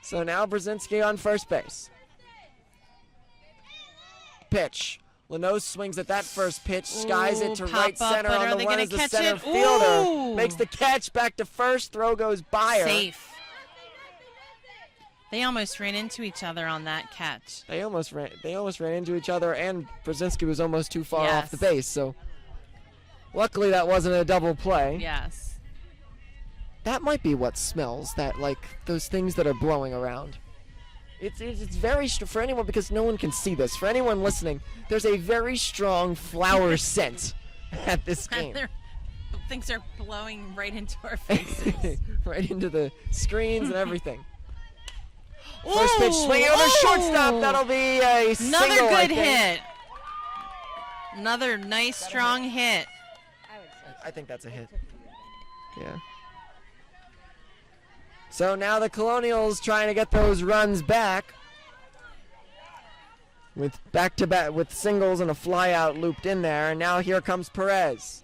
So now Brzezinski on first base. Pitch. Lanos swings at that first pitch, skies it to right center but on are the they run gonna as the catch center it? fielder. Ooh. Makes the catch, back to first, throw goes by her. Safe. They almost ran into each other on that catch. They almost ran into each other, and Brzezinski was almost too far off the Yes. base, so luckily that wasn't a double play. Yes. That might be what smells, that like those things that are blowing around. It's very for anyone, because no one can see this. For anyone listening, there's a very strong flower scent at this game. Things are blowing right into our faces. Right into the screens and everything. First pitch swinging over shortstop. That'll be a single, Another I good think. hit. Another nice, strong hit. I think that's a hit. Yeah. So now the Colonials trying to get those runs back. With back-to-back, with singles and a flyout looped in there. And now here comes Perez.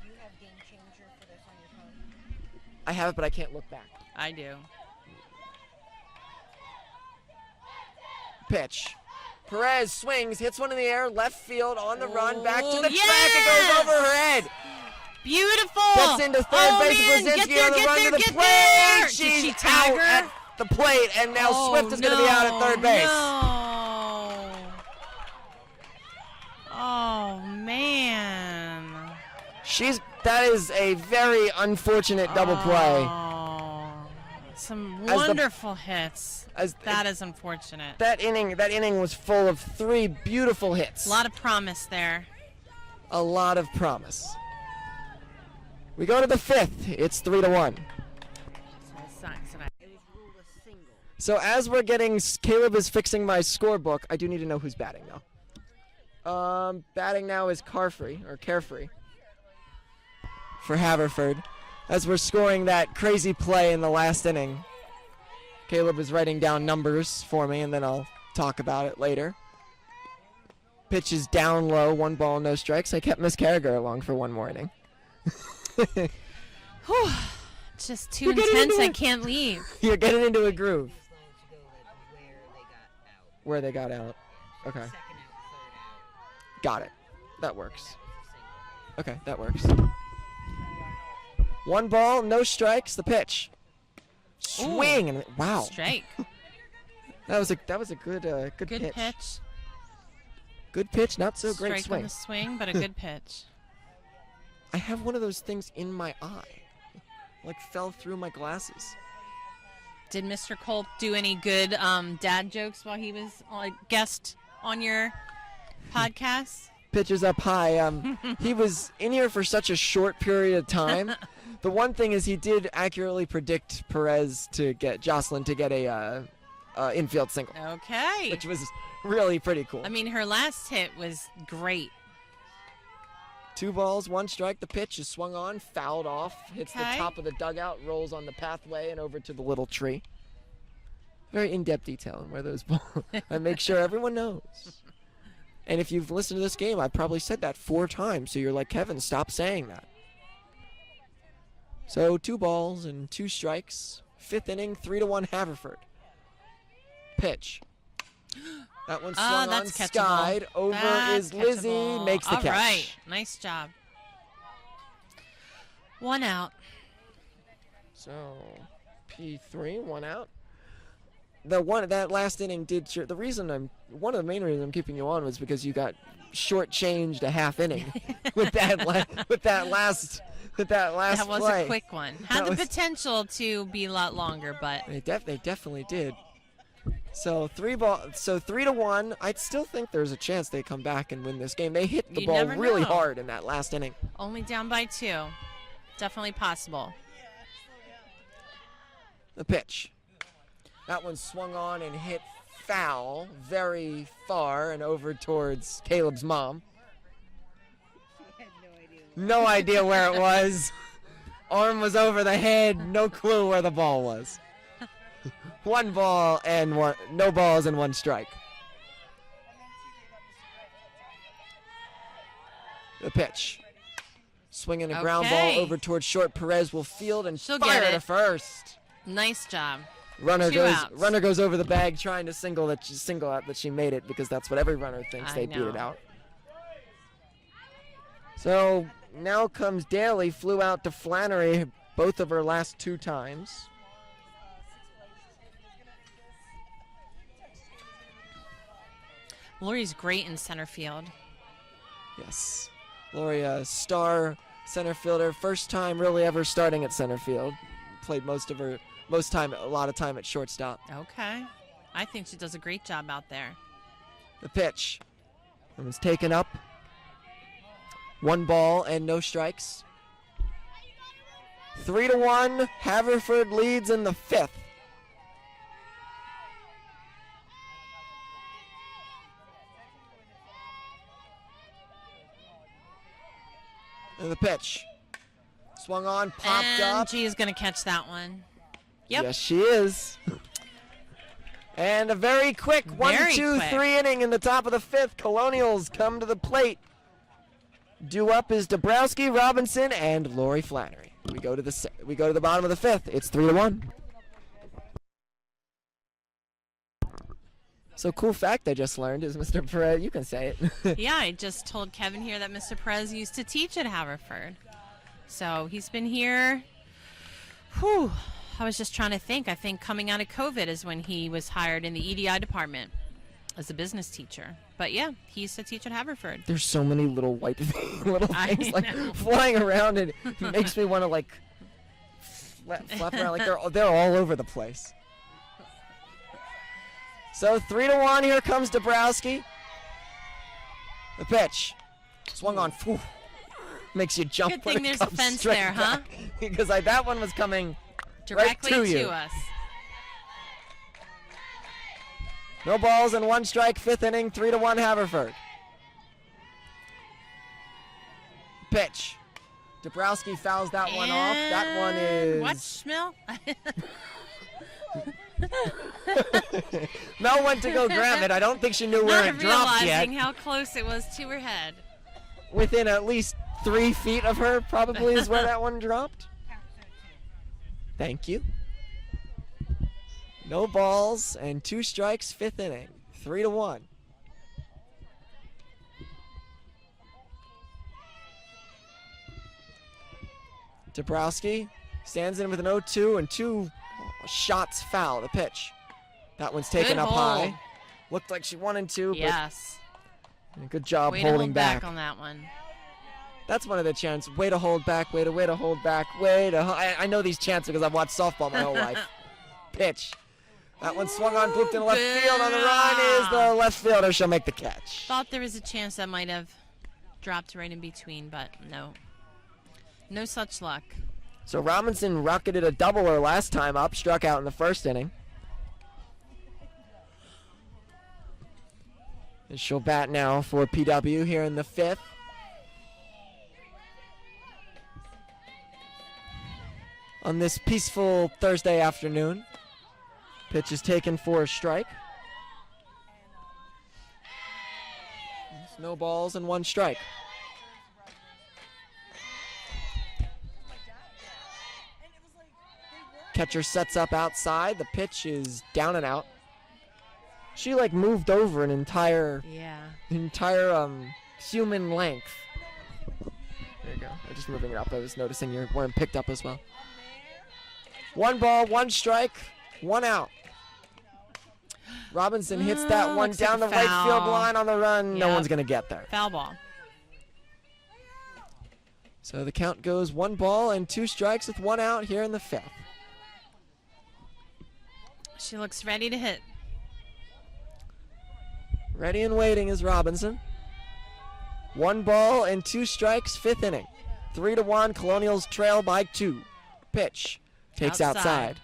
You have Game Changer for this on your phone? I have it, but I can't look back. I do. Pitch. Perez swings, hits one in the air, left field on the run, back to the Yes! track. It goes over her head. Beautiful. Gets into third base. Man. Brzezinski Get there, on the get run there, to the get plate. there. Did She's she tag out her? at the plate, and now Oh, Swift is going to be out at third base. No. Oh, man. That is a very unfortunate double play. Oh, some As the- wonderful hits. As That is unfortunate. that inning was full of 3 beautiful hits. A lot of promise there. A lot of promise. We go to the 5th. It's 3-1. So as we're getting, Caleb is fixing my scorebook. I do need to know who's batting now. Batting now is Carefree for Haverford. As we're scoring that crazy play in the last inning, Caleb is writing down numbers for me, and then I'll talk about it later. Pitch is down low, 1 ball, no strikes. I kept Miss Carragher along for 1 more inning. Whew. It's just too You're getting intense. into I it. can't leave. You're getting into a groove. Where they got out. Okay. Got it. That works. Okay, that works. 1 ball, no strikes. The pitch. Swing and wow. Strike. That was a good Good pitch. pitch. Good pitch, not so great Strike swing. on the swing, but a good pitch. I have one of those things in my eye. Like fell through my glasses. Did Mr. Culp do any good dad jokes while he was a guest on your podcast? Pitches up high. He was in here for such a short period of time. The one thing is he did accurately predict Jocelyn to get a infield single, Okay. which was really pretty cool. I mean, her last hit was great. 2 balls, 1 strike. The pitch is swung on, fouled off, hits the Okay. top of the dugout, rolls on the pathway and over to the little tree. Very in-depth detail on where those balls. I make sure everyone knows. And if you've listened to this game, I probably said that 4 times. So you're like, Kevin, stop saying that. So 2 balls and 2 strikes. 5th inning, 3-1 Haverford. Pitch. That one swung on, that's catchable. skied. Over That's is Lizzie, catchable. makes the All catch. right. Nice job. 1 out. So P3, 1 out. That last inning did. One of the main reasons I'm keeping you on was because you got shortchanged a half inning with that last That was play. a quick one. Had That the was- potential to be a lot longer, but They definitely did. So 3-1. I still think there's a chance they come back and win this game. They hit the You ball never really know. hard in that last inning. only down by 2. Definitely possible. The pitch. That one swung on and hit foul very far and over towards Caleb's mom. No idea where it was. Arm was over the head. No clue where the ball was. 1 ball and no balls and 1 strike. The pitch. Swinging a ground ball Okay. over towards short. Perez will field and She'll fire get to it. first. Nice job. Runner 2 outs. goes over the bag trying to single out that she made it because that's what every runner thinks. I They beat it know. out. So now comes Daly, flew out to Flannery both of her last 2 times. Lori's great in center field. Yes. Lori, star center fielder, first time really ever starting at center field. Played a lot of time at shortstop. Okay. I think she does a great job out there. The pitch. It was taken up. 1 ball and no strikes. 3-1. Haverford leads in the 5th. And the pitch. Swung on, popped And up. she is going to catch that one. Yep. Yes, she is. And a very quick 1, Very 2, quick. 3 inning in the top of the 5th. Colonials come to the plate. Due up is Dabrowski, Robinson, and Lori Flannery. We go to the bottom of the 5th. It's 3-1. So cool fact I just learned is Mr. Perez. You can say it. Yeah, I just told Kevin here that Mr. Perez used to teach at Haverford. So he's been here. Whew. I was just trying to think. I think coming out of COVID is when he was hired in the EDI department as a business teacher. But yeah, he used to teach at Haverford. There's so many little white little I things like know. flying around, and it makes me want to like flap around. Like they're all over the place. So 3-1. Here comes Dabrowski. The pitch swung on. Whew, makes you jump. Good when thing it there's a comes fence straight there, huh? back. Because that one was coming Directly right to to you. us. No balls and 1 strike. 5th inning. 3-1 Haverford. Pitch. Dabrowski fouls that one off. That one is. Watch Smell. Mel went to go grab it. I don't think she knew where Not it dropped yet. realizing how close it was to her head. Within at least 3 feet of her, probably is where that one dropped. Thank you. No balls and 2 strikes. 5th inning. 3-1. Dabrowski stands in with an 0-2 and 2 shots foul. The pitch. That one's taken Good up hold. high. Looked like she wanted to, Yes. but good job Way to holding hold back. back on that one. That's one of the chants. Way to hold back. Way to hold back. I know these chants because I've watched softball my whole life. Pitch. That one swung on, blooped in left field. On the run is the left fielder. She'll make the catch. Thought there was a chance that might have dropped right in between, but no. No such luck. So Robinson rocketed a doubler last time up, struck out in the 1st inning. And she'll bat now for PW here in the 5th. On this peaceful Thursday afternoon. Pitch is taken for a strike. No balls and 1 strike. Catcher sets up outside. The pitch is down and out. She like moved over an entire human length. There you go. I'm just moving it up. I was noticing you weren't picked up as well. 1 ball, 1 strike, 1 out. Robinson hits that one looks down the like a right field foul. line on the run. No Yep. one's going to get there. Foul ball. So the count goes 1 ball and 2 strikes with 1 out here in the 5th. She looks ready to hit. Ready and waiting is Robinson. 1 ball and 2 strikes, 5th inning. 3-1, Colonials trail by 2. Pitch. Takes outside.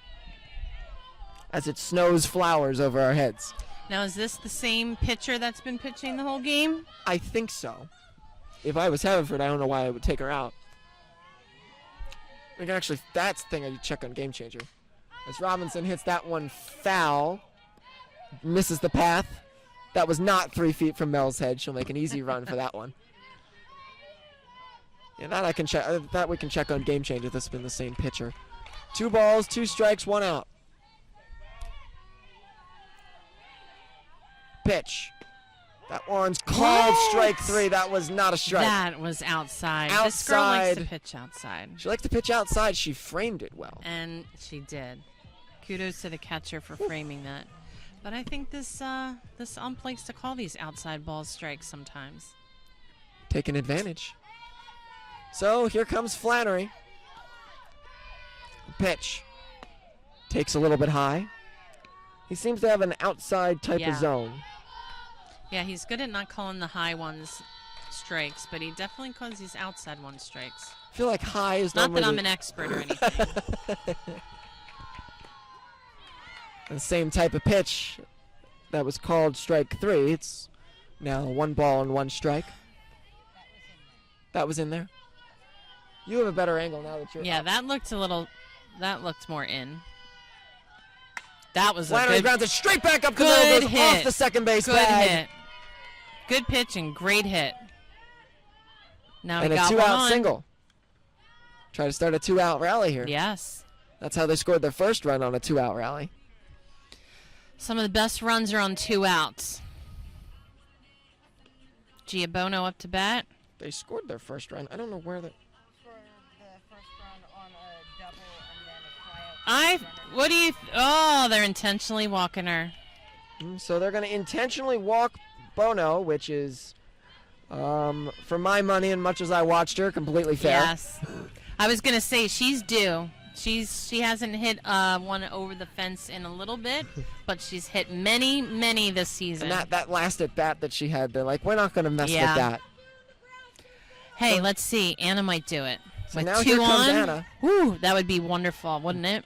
As it snows flowers over our heads. Now, is this the same pitcher that's been pitching the whole game? I think so. If I was Haverford, I don't know why I would take her out. We can actually, that's the thing I check on Game Changer. As Robinson hits that one foul, misses the path. That was not 3 feet from Mel's head. She'll make an easy run for that one. Yeah, that I can check. That we can check on Game Changer. This has been the same pitcher. 2 balls, 2 strikes, 1 out. Pitch. That one's called strike 3. That was not a strike. That was outside. This girl likes to Outside. pitch outside. She likes to pitch outside. She framed it well. And she did. Kudos to the catcher for framing that. But I think this ump likes to call these outside balls strikes sometimes. Taking advantage. So here comes Flannery. Pitch. Takes a little bit high. He seems to have an outside type of Yeah. zone. Yeah, he's good at not calling the high ones strikes, but he definitely calls these outside ones strikes. I feel like high is Not normally that I'm an expert or anything. the same type of pitch that was called strike 3. It's now 1 ball and 1 strike. That was in there. You have a better angle now that you're Yeah, up. that looked more in. That was a Flannery good, grounds it straight back up the good middle, goes off hit. the second base good bag. hit. Good pitch and great hit. Now And he a got 2-out one. single. Try to start a 2-out rally here. Yes. That's how they scored their first run on a 2-out rally. Some of the best runs are on 2 outs. Giabono up to bat. They scored their first run. I don't know where the... For the first run on a double and then a flyout. What do you? Oh, they're intentionally walking her. So they're going to intentionally walk Bono, which is, for my money and much as I watched her, completely fair. Yes. I was gonna say she's due. She hasn't hit one over the fence in a little bit, but she's hit many this season. And that last at bat that she had, they're like, we're not going to mess with Yeah. that. Hey, let's see. Anna might do it. So With now 2 here comes on. Anna. Woo, that would be wonderful, wouldn't it?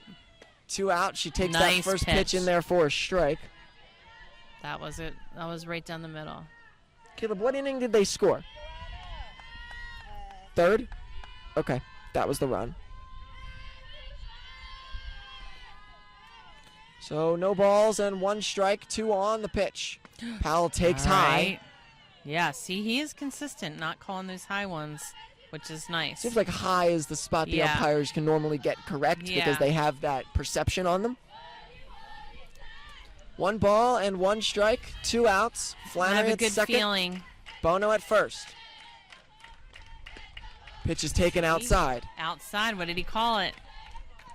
2 out. She takes that Nice first pitch in pitch. there for a strike. That was it. That was right down the middle. Caleb, what inning did they score? Third? Okay, that was the run. So no balls and 1 strike, 2 on the pitch. Powell takes All high. right. Yeah, see, he is consistent, not calling those high ones, which is nice. Seems like high is the spot the Yeah. umpires can normally get correct Yeah. because they have that perception on them. 1 ball and 1 strike, 2 outs. I have Flannery a at good second, feeling. Bono at first. Pitch is taken outside. Outside, what did he call it?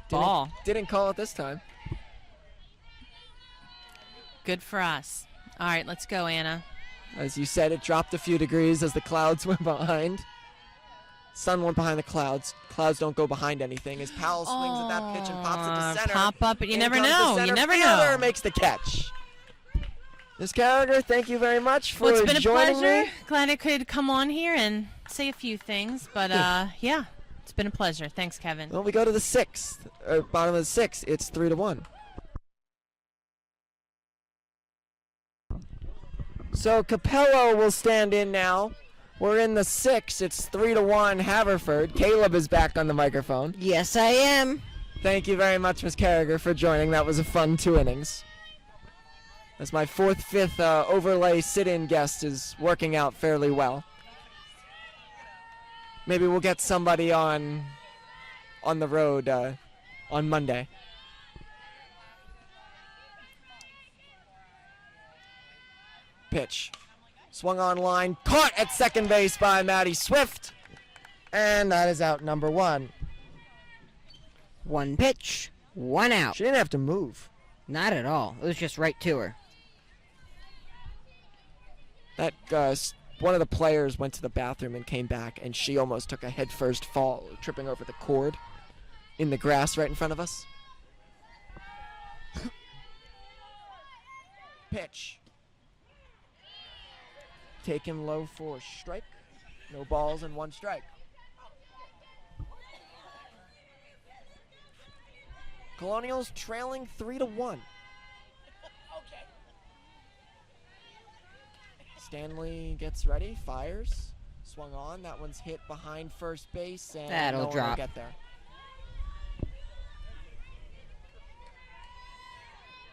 Didn't- Ball. Didn't call it this time. Good for us. All right, let's go, Anna. As you said, it dropped a few degrees as the clouds went behind. Sun went behind the clouds. Clouds don't go behind anything. As Powell swings at that pitch and pops it to center. Pop up, but you In never comes the know. You center never fielder, know. makes the catch. Ms. Carragher, thank you very much for Well, it's been a joining pleasure. me. Glad I could come on here and say a few things, but yeah, it's been a pleasure. Thanks, Kevin. Well, we go to the 6th, bottom of the 6th. It's 3-1. So Capello will stand in now. We're in the 6th. It's 3-1 Haverford. Caleb is back on the microphone. Yes, I am. Thank you very much, Ms. Carragher, for joining. That was a fun 2 innings. As my 4th, 5th overlay sit-in guest is working out fairly well. Maybe we'll get somebody on the road on Monday. Pitch. Swung on line. Caught at second base by Maddie Swift. And that is out number 1. 1 pitch, 1 out. She didn't have to move. Not at all. It was just right to her. That one of the players went to the bathroom and came back, and she almost took a headfirst fall, tripping over the cord in the grass right in front of us. Pitch. Taken low for a strike. No balls and 1 strike. Colonials trailing 3-1. Stanley gets ready, fires, swung on. That one's hit behind first base, and That'll no one drop. will get there.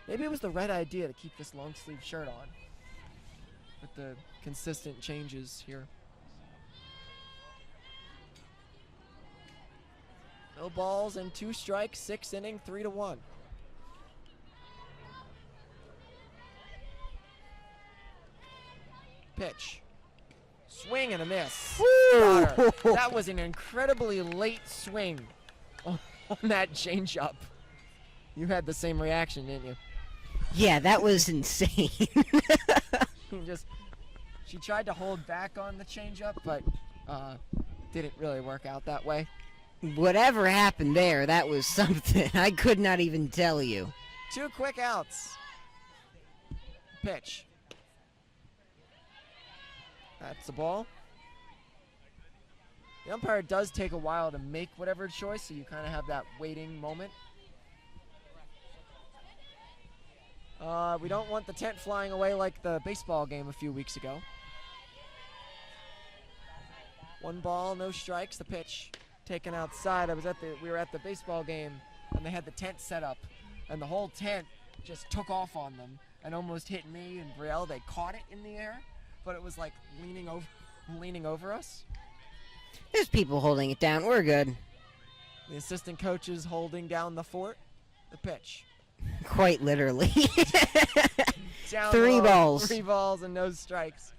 Maybe it was the right idea to keep this long sleeve shirt on with the consistent changes here. No balls and 2 strikes, 6th inning, 3-1. Pitch. Swing and a miss. Got her. That was an incredibly late swing on that changeup. You had the same reaction, didn't you? Yeah, that was insane. She tried to hold back on the changeup, but didn't really work out that way. Whatever happened there, that was something. I could not even tell you. 2 quick outs. Pitch. That's the ball. The umpire does take a while to make whatever choice, so you kind of have that waiting moment. We don't want the tent flying away like the baseball game a few weeks ago. 1 ball, no strikes. The pitch taken outside. We were at the baseball game, and they had the tent set up, and the whole tent just took off on them and almost hit me and Brielle. They caught it in the air, but it was like leaning over us. There's people holding it down. We're good. The assistant coach is holding down the fort. The pitch. Quite literally. Down 3 low, balls. 3 balls and no strikes.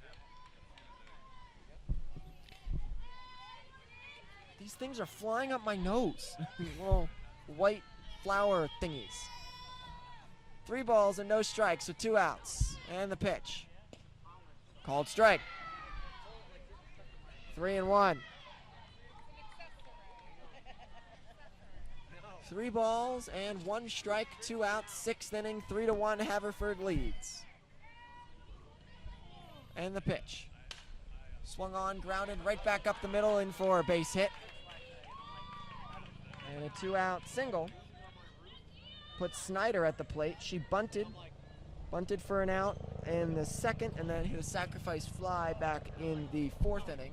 These things are flying up my nose. Little white flower thingies. 3 balls and no strikes with 2 outs. And the pitch. Called strike. 3-1. 3 balls and 1 strike, 2 outs, 6th inning, 3-1. Haverford leads. And the pitch. Swung on, grounded right back up the middle in for a base hit. And a 2-out single. Put Snyder at the plate. She bunted for an out in the second, and then hit a sacrifice fly back in the 4th inning.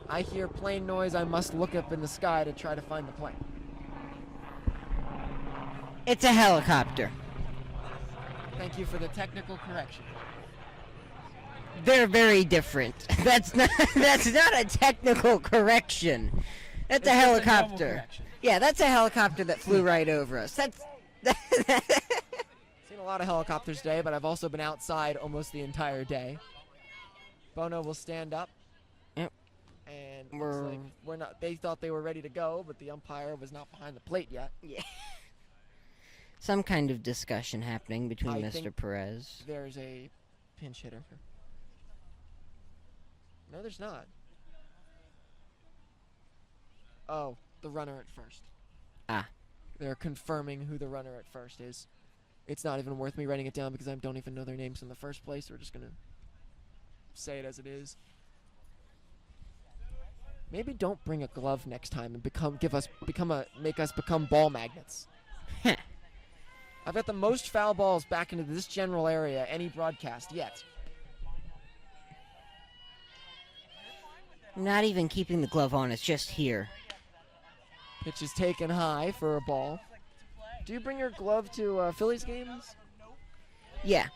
I hear plane noise. I must look up in the sky to try to find the plane. It's a helicopter. Thank you for the technical correction. They're very different. That's not a technical correction. That's a It's just a normal helicopter. correction. Yeah, that's a helicopter that flew right over us. That's Seen a lot of helicopters today, but I've also been outside almost the entire day. Bono will stand up. Yep. And looks like we're not. They thought they were ready to go, but the umpire was not behind the plate yet. yeah. Some kind of discussion happening between I Mr. think Perez. There's a pinch hitter. No, there's not. Oh, the runner at first. Ah. They're confirming who the runner at first is. It's not even worth me writing it down because I don't even know their names in the first place. We're just gonna say it as it is. Maybe don't bring a glove next time and make us become ball magnets. I've got the most foul balls back into this general area any broadcast yet. I'm not even keeping the glove on, it's just here. Pitch is taken high for a ball. Do you bring your glove to Phillies games? Yeah.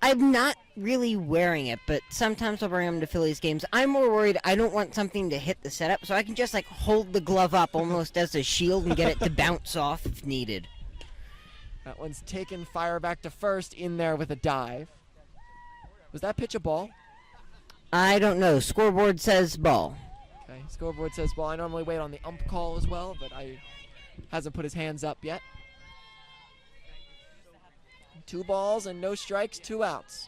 I'm not really wearing it, but sometimes I'll bring them to Phillies games. I'm more worried I don't want something to hit the setup, so I can just like hold the glove up almost as a shield and get it to bounce off if needed. That one's taken, fire back to first, in there with a dive. Was that pitch a ball? I don't know. Scoreboard says ball. Okay, scoreboard says ball. I normally wait on the ump call as well, but hasn't put his hands up yet. 2 balls and no strikes, 2 outs.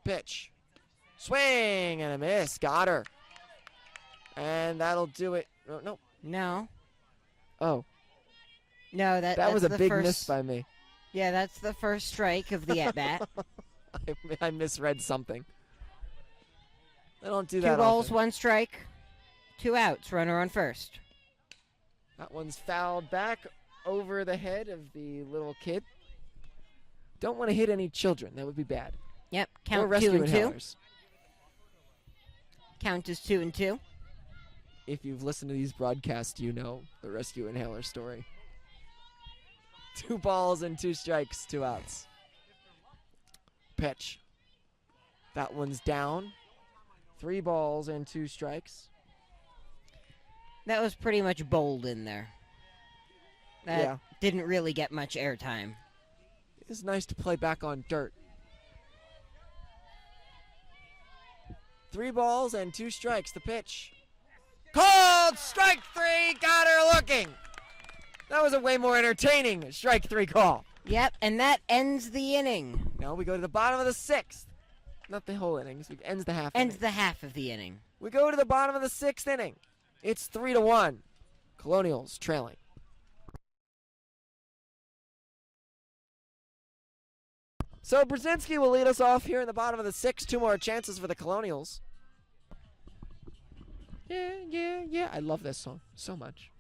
Pitch. Swing and a miss. Got her. And that'll do it. Oh, no. No. Oh, No, that was a the big first, miss by me. Yeah, that's the first strike of the at-bat. I misread something. I don't do 2 that balls, often. 1 strike, 2 outs, runner on first. That one's fouled back over the head of the little kid. Don't want to hit any children. That would be bad. Yep, Or count 2 rescue and 2. inhalers. Count is 2 and 2. If you've listened to these broadcasts, you know the rescue inhaler story. 2 balls and 2 strikes, 2 outs. Pitch. That one's down. 3 balls and 2 strikes. That was pretty much bold in there. That Yeah. didn't really get much airtime. It's nice to play back on dirt. 3 balls and 2 strikes, the pitch. Called strike 3, got her looking. That was a way more entertaining strike 3 call. Yep, and that ends the inning. Now we go to the bottom of the 6th. Not the whole inning, it ends the half Ends inning. the half of the inning. We go to the bottom of the 6th inning. It's 3-1. Colonials trailing. So Brzezinski will lead us off here in the bottom of the 6th. 2 more chances for the Colonials. Yeah. I love this song so much.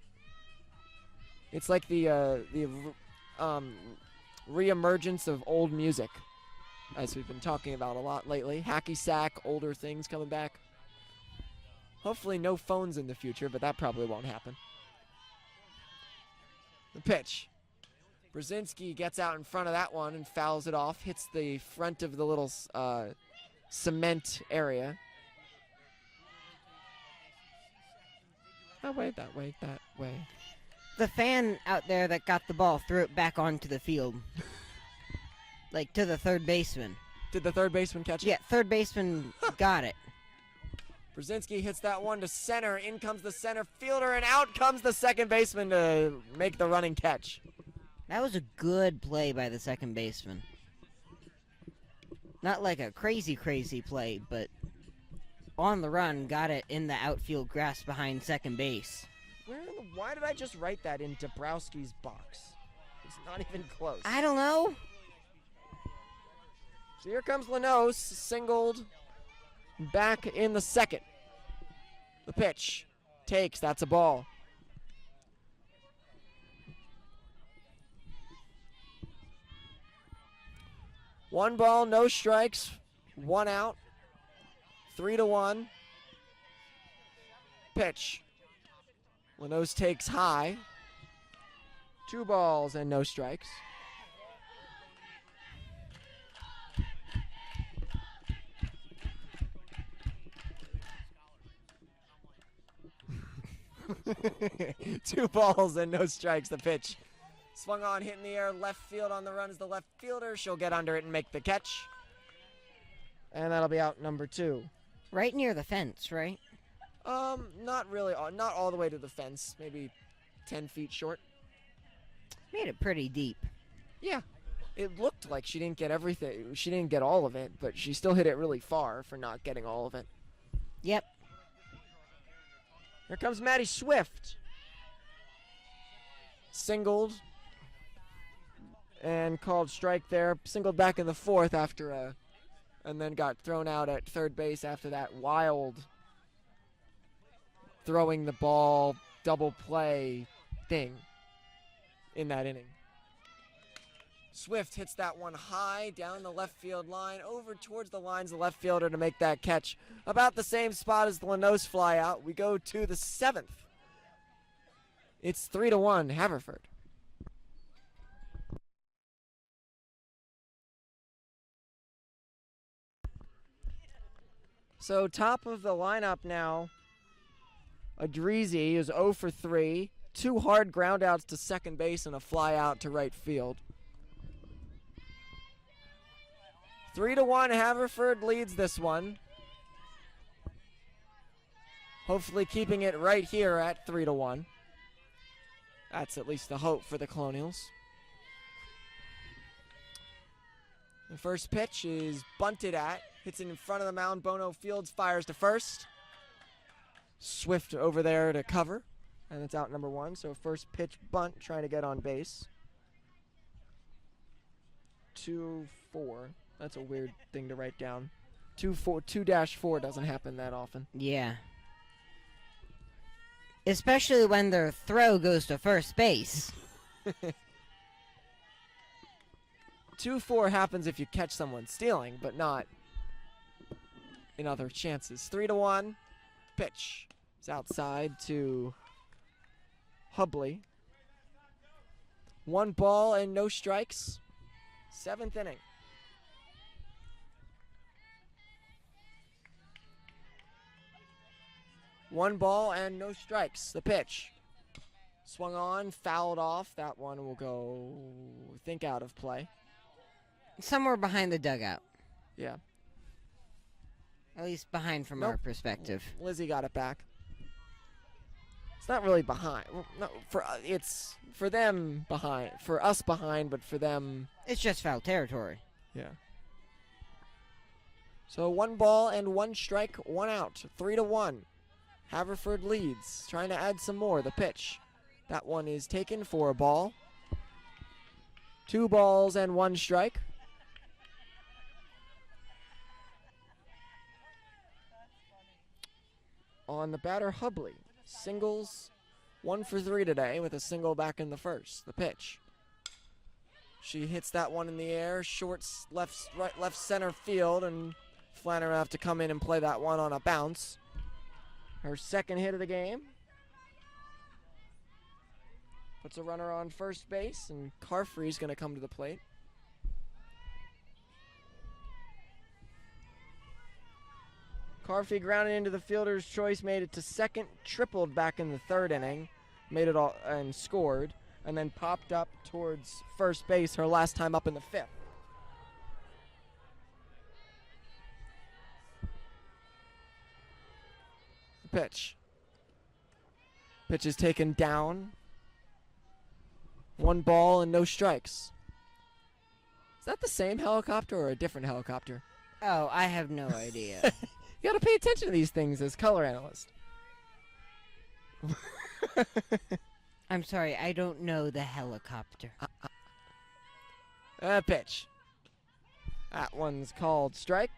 It's like the re-emergence of old music, as we've been talking about a lot lately. Hacky sack, older things coming back. Hopefully no phones in the future, but that probably won't happen. The pitch. Brzezinski gets out in front of that one and fouls it off. Hits the front of the little cement area. That way. The fan out there that got the ball threw it back onto the field. Like, to the third baseman. Did the third baseman catch it? Yeah, third baseman got it. Brzezinski hits that one to center. In comes the center fielder, and out comes the second baseman to make the running catch. That was a good play by the second baseman. Not like a crazy play, but on the run, got it in the outfield grass behind second base. Why did I just write that in Dabrowski's box? It's not even close. I don't know. So here comes Lanos, singled back in the second. The pitch takes, that's a ball. One ball, no strikes, one out, 3-1. Pitch. Lanos takes high. 2 balls and no strikes. Two balls and no strikes. The pitch swung on, hit in the air, left field on the run is the left fielder. She'll get under it and make the catch. And that'll be out number 2. Right near the fence, right? Not really, not all the way to the fence. Maybe 10 feet short. Made it pretty deep. Yeah. It looked like she didn't get everything. She didn't get all of it, but she still hit it really far for not getting all of it. Yep. Here comes Maddie Swift. Singled and called strike there. Singled back in the 4th after and then got thrown out at third base after that wild throwing the ball double play thing in that inning. Swift hits that one high down the left field line, over towards the lines of the left fielder to make that catch. About the same spot as the Lanos fly out. We go to the 7th. It's 3-1, Haverford. So top of the lineup now, Adrizi is 0 for 3. 2 hard ground outs to second base and a fly out to right field. 3-1, Haverford leads this one. Hopefully keeping it right here at 3-1. That's at least the hope for the Colonials. The first pitch is bunted at. Hits it in front of the mound. Bono Fields fires to first. Swift over there to cover. And it's out number 1. So first pitch bunt trying to get on base. 2-4. That's a weird thing to write down. 2-4 doesn't happen that often. Yeah. Especially when their throw goes to first base. 2-4 happens if you catch someone stealing, but not in other chances. 3-1. Pitch. It's outside to Hubley. 1 ball and no strikes. 7th inning. One ball and no strikes. The pitch. Swung on, fouled off. That one will go, I think, out of play. Somewhere behind the dugout. Yeah. At least behind from Nope. our perspective. Lizzie got it back. It's not really behind. Well, no, it's for them behind. For us behind, but for them. It's just foul territory. Yeah. So 1 ball and 1 strike, 1 out. 3-1. Haverford leads. Trying to add some more. The pitch. That one is taken for a ball. 2 balls and 1 strike. On the batter, Hubley. Singles, 1 for 3 today with a single back in the first. The pitch. She hits that one in the air, short left center field, and Flannery will have to come in and play that one on a bounce. Her second hit of the game. Puts a runner on first base, and Carfrey's going to come to the plate. Carfrey grounded into the fielder's choice, made it to second, tripled back in the 3rd inning. made it all and scored, and then popped up towards first base her last time up in the fifth. Pitch. Pitch is taken down. 1 ball and no strikes. Is that the same helicopter or a different helicopter? Oh, I have no idea. You gotta pay attention to these things as color analyst. I'm sorry, I don't know the helicopter. Pitch. That one's called strike.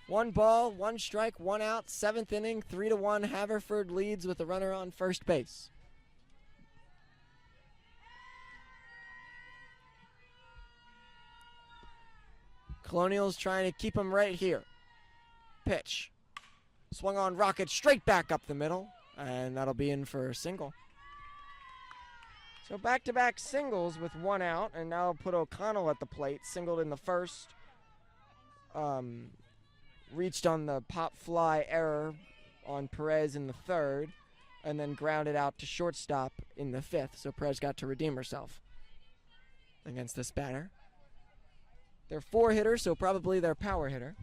1 ball, 1 strike, 1 out, 7th inning, 3-1. Haverford leads with a runner on first base. Colonials trying to keep him right here. Pitch. Swung on, rocket straight back up the middle, and that'll be in for a single. So back-to-back singles with 1 out, and now put O'Connell at the plate. Singled in the first. Reached on the pop fly error on Perez in the third, and then grounded out to shortstop in the fifth. So Perez got to redeem herself against this batter. They're 4-hitter, so probably their power hitter.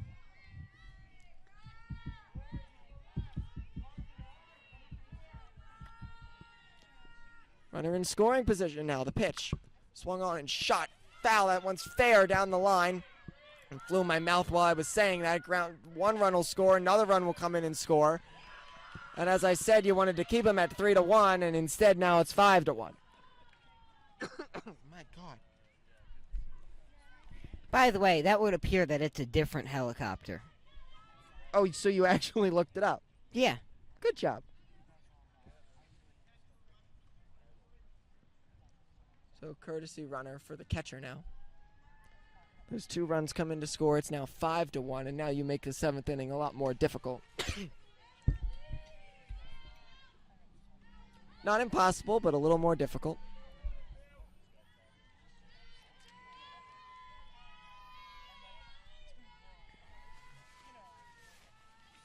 Runner in scoring position now. The pitch. Swung on and shot. Foul. That one's fair down the line. And flew in my mouth while I was saying that. 1 run will score. Another run will come in and score. And as I said, you wanted to keep him at 3-1, and instead now it's 5-1. My God. By the way, that would appear that it's a different helicopter. Oh, so you actually looked it up. Yeah. Good job. So courtesy runner for the catcher now. Those 2 runs come in to score. It's now 5-1, and now you make the 7th inning a lot more difficult. Not impossible, but a little more difficult.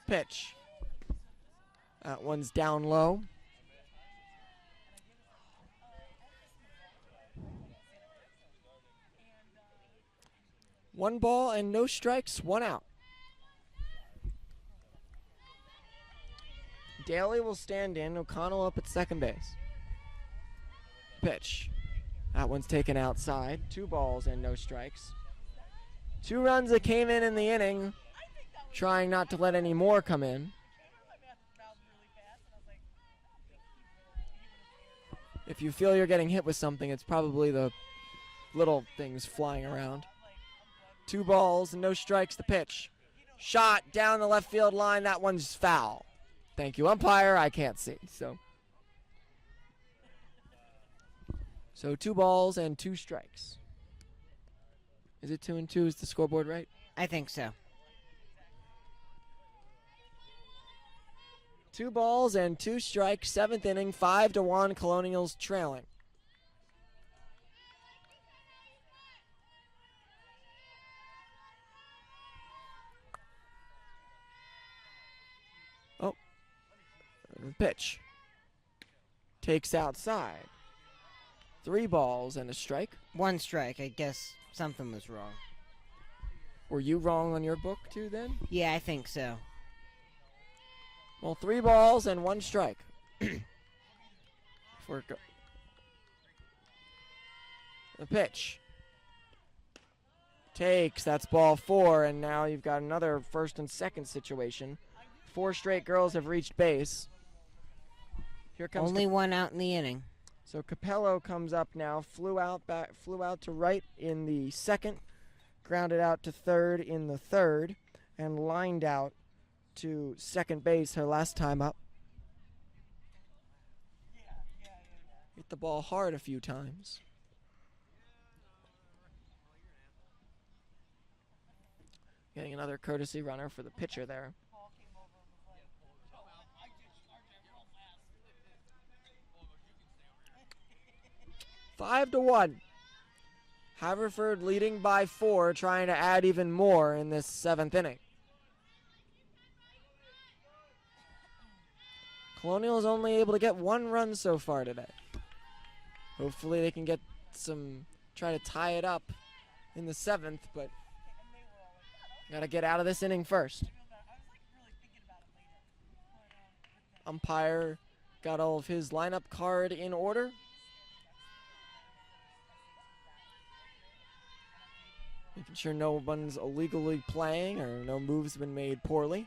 Pitch. That one's down low. One ball and no strikes, 1 out. Daly will stand in. O'Connell up at second base. Pitch. That one's taken outside. 2 balls and no strikes. 2 runs that came in the inning. Trying not to let any more come in. If you feel you're getting hit with something, it's probably the little things flying around. 2 balls and no strikes. The pitch. Shot down the left field line. That one's foul. Thank you, umpire. I can't see. So 2 balls and 2 strikes. Is it 2-2? Is the scoreboard right? I think so. 2 balls and 2 strikes. 7th inning. 5-1. Colonials trailing. Oh. Pitch. Takes outside. 3 balls and a strike. 1 strike. I guess something was wrong. Were you wrong on your book too then? Yeah, I think so. Well, 3 balls and 1 strike. The pitch. Takes. That's ball 4, and now you've got another first and second situation. 4 straight girls have reached base. Here comes Only 1 out in the inning. So Capello comes up now. Flew out to right in the second, grounded out to third in the third, and lined out to second base her last time up. Hit the ball hard a few times. Getting another courtesy runner for the pitcher there. 5-1. Haverford leading by 4, trying to add even more in this 7th inning. Colonial is only able to get 1 run so far today. Hopefully they can get try to tie it up in the 7th, but got to get out of this inning first. Umpire got all of his lineup card in order. Making sure no one's illegally playing or no moves have been made poorly.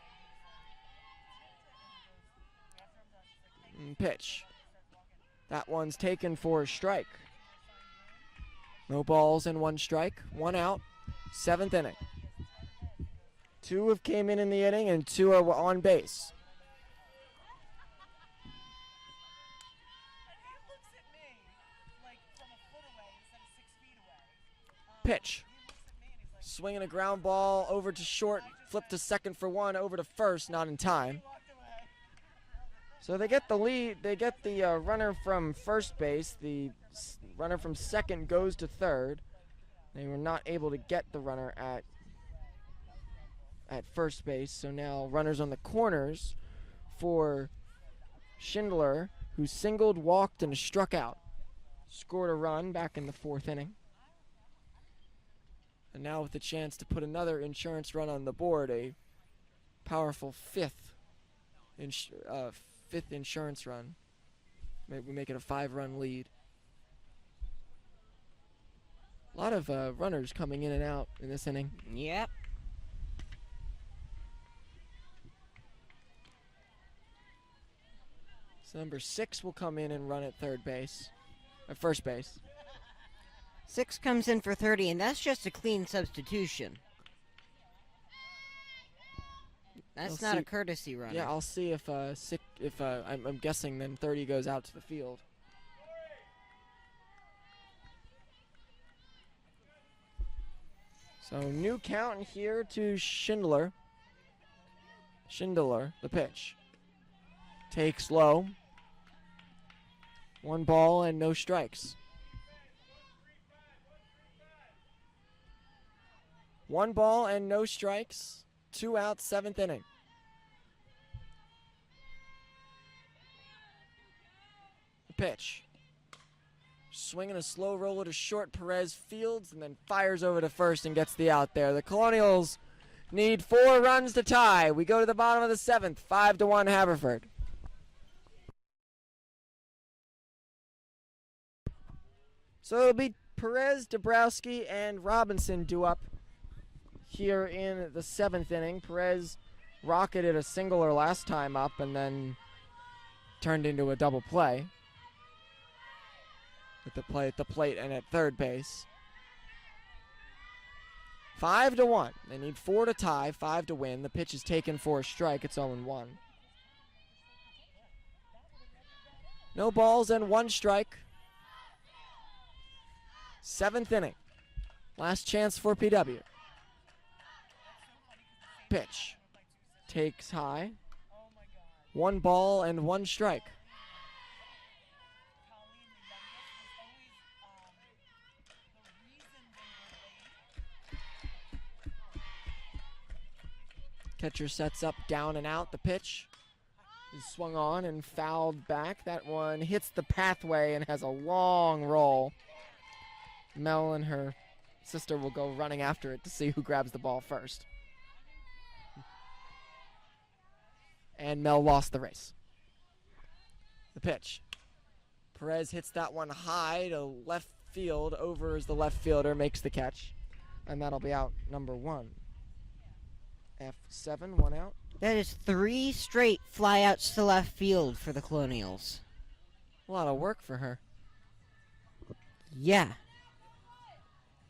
And pitch. That one's taken for a strike. No balls and 1 strike. 1 out. 7th inning. 2 have came in the inning and 2 are on base. Pitch. Swinging a ground ball over to short, flip to second for 1, over to first, not in time. So they get the lead, they get the runner from first base, the runner from second goes to third. They were not able to get the runner at first base, so now runners on the corners for Schindler, who singled, walked, and struck out. Scored a run back in the 4th inning. And now with the chance to put another insurance run on the board, a powerful 5th insurance run. Maybe we make it a 5-run lead. A lot of runners coming in and out in this inning. Yep. So number 6 will come in and run at first base. 6 comes in for 30, and that's just a clean substitution. That's not a courtesy runner. Yeah, I'll see if I'm guessing then 30 goes out to the field. So new count here to Schindler. The pitch. Takes low. 1 ball and no strikes. 1 ball and no strikes. 2 outs, 7th inning. The pitch. Swinging a slow roller to short. Perez fields and then fires over to first and gets the out there. The Colonials need 4 runs to tie. We go to the bottom of the 7th. 5-1 Haverford. So it'll be Perez, Dabrowski, and Robinson due up here in the 7th inning. Perez rocketed a singler last time up and then turned into a double play with the play at the plate and at third base. 5-1. They need 4 to tie, 5 to win. The pitch is taken for a strike. It's 0-1. No balls and 1 strike. 7th inning. Last chance for PW. Pitch. Takes high. 1 ball and 1 strike. Catcher sets up, down and out. The pitch is swung on and fouled back. That one hits the pathway and has a long roll. Mel and her sister will go running after it to see who grabs the ball first. And Mel lost the race. The pitch. Perez hits that one high to left field. Over as the left fielder makes the catch. And that'll be out number 1. F7, 1 out. That is 3 straight flyouts to left field for the Colonials. A lot of work for her. Yeah.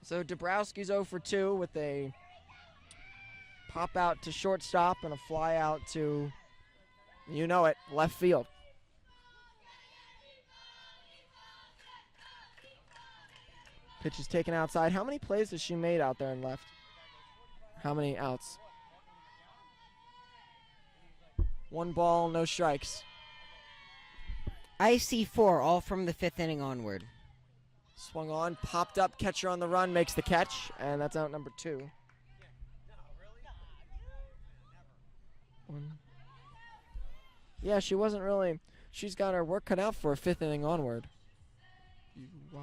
So Dabrowski's 0 for 2 with a pop out to shortstop and a fly out to, you know it, left field. Pitch is taken outside. How many plays has she made out there in left? How many outs? 1 ball, no strikes. I see 4, all from the 5th inning onward. Swung on, popped up, catcher on the run, makes the catch, and that's out number 2. 1. Yeah, she wasn't really. She's got her work cut out for a fifth inning onward. You are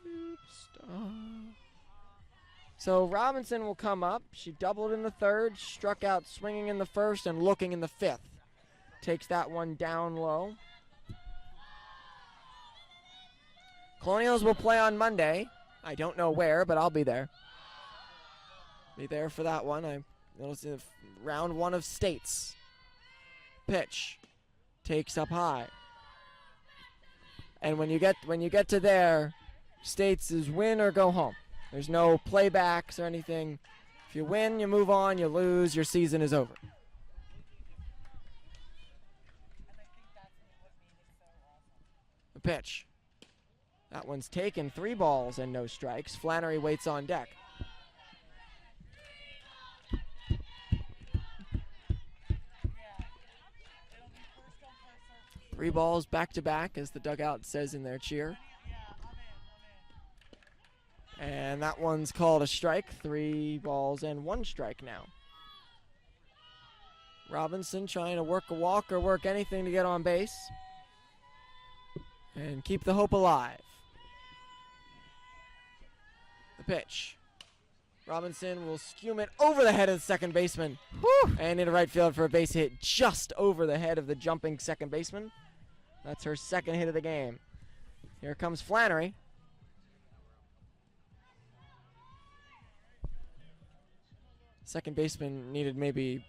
superstar. So Robinson will come up. She doubled in the third, struck out swinging in the first and looking in the fifth. Takes that one down low. Colonials will play on Monday. I don't know where, but I'll be there. Be there for that one. It's in round one of states. Pitch. Takes up high. And when you get to there, states is win or go home. There's no playbacks or anything. If you win, you move on. You lose, your season is over. The pitch. That one's taken. 3 balls and no strikes. Flannery waits on deck. Three balls back to back, as the dugout says in their cheer. And that one's called a strike. 3 balls and 1 strike now. Robinson trying to work a walk or work anything to get on base. And keep the hope alive. The pitch. Robinson will skew it over the head of the second baseman. Woo! And into right field for a base hit just over the head of the jumping second baseman. That's her second hit of the game. Here comes Flannery. Second baseman needed maybe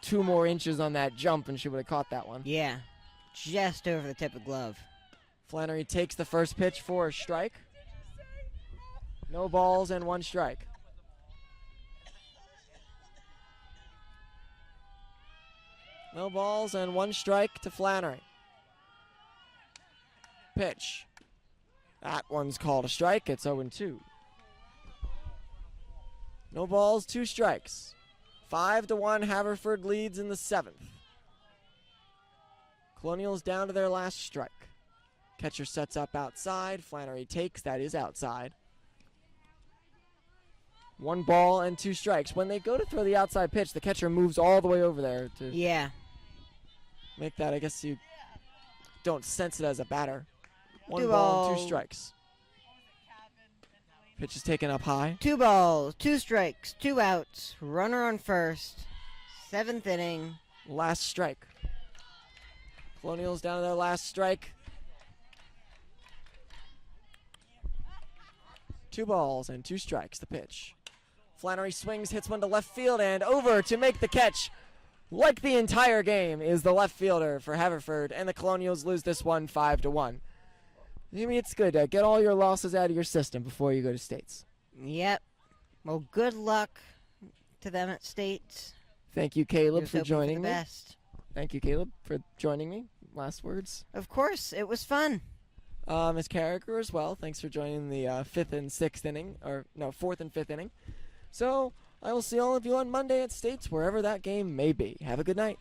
2 more inches on that jump and she would have caught that one. Yeah, just over the tip of glove. Flannery takes the first pitch for a strike. No balls and 1 strike. No balls and 1 strike to Flannery. Pitch. That one's called a strike. It's 0-2. No balls, 2 strikes. 5-1, Haverford leads in the 7th. Colonials down to their last strike. Catcher sets up outside. Flannery takes. That is outside. 1 ball and 2 strikes. When they go to throw the outside pitch, the catcher moves all the way over there to make that. I guess you don't sense it as a batter. 1 ball and 2 strikes. Pitch is taken up high. 2 balls, 2 strikes, 2 outs. Runner on first. 7th inning. Last strike. Colonials down to their last strike. 2 balls and 2 strikes. The pitch. Flannery swings, hits one to left field, and over to make the catch. Like the entire game is the left fielder for Haverford, and the Colonials lose this one 5-1. Maybe it's good to get all your losses out of your system before you go to states. Yep. Well, good luck to them at states. Thank you, Caleb, Just for hoping joining the me. best. Thank you, Caleb, for joining me. Last words. Of course, it was fun. Ms. Carricker as well. Thanks for joining the 5th and 6th inning, or no, 4th and 5th inning. So I will see all of you on Monday at States, wherever that game may be. Have a good night.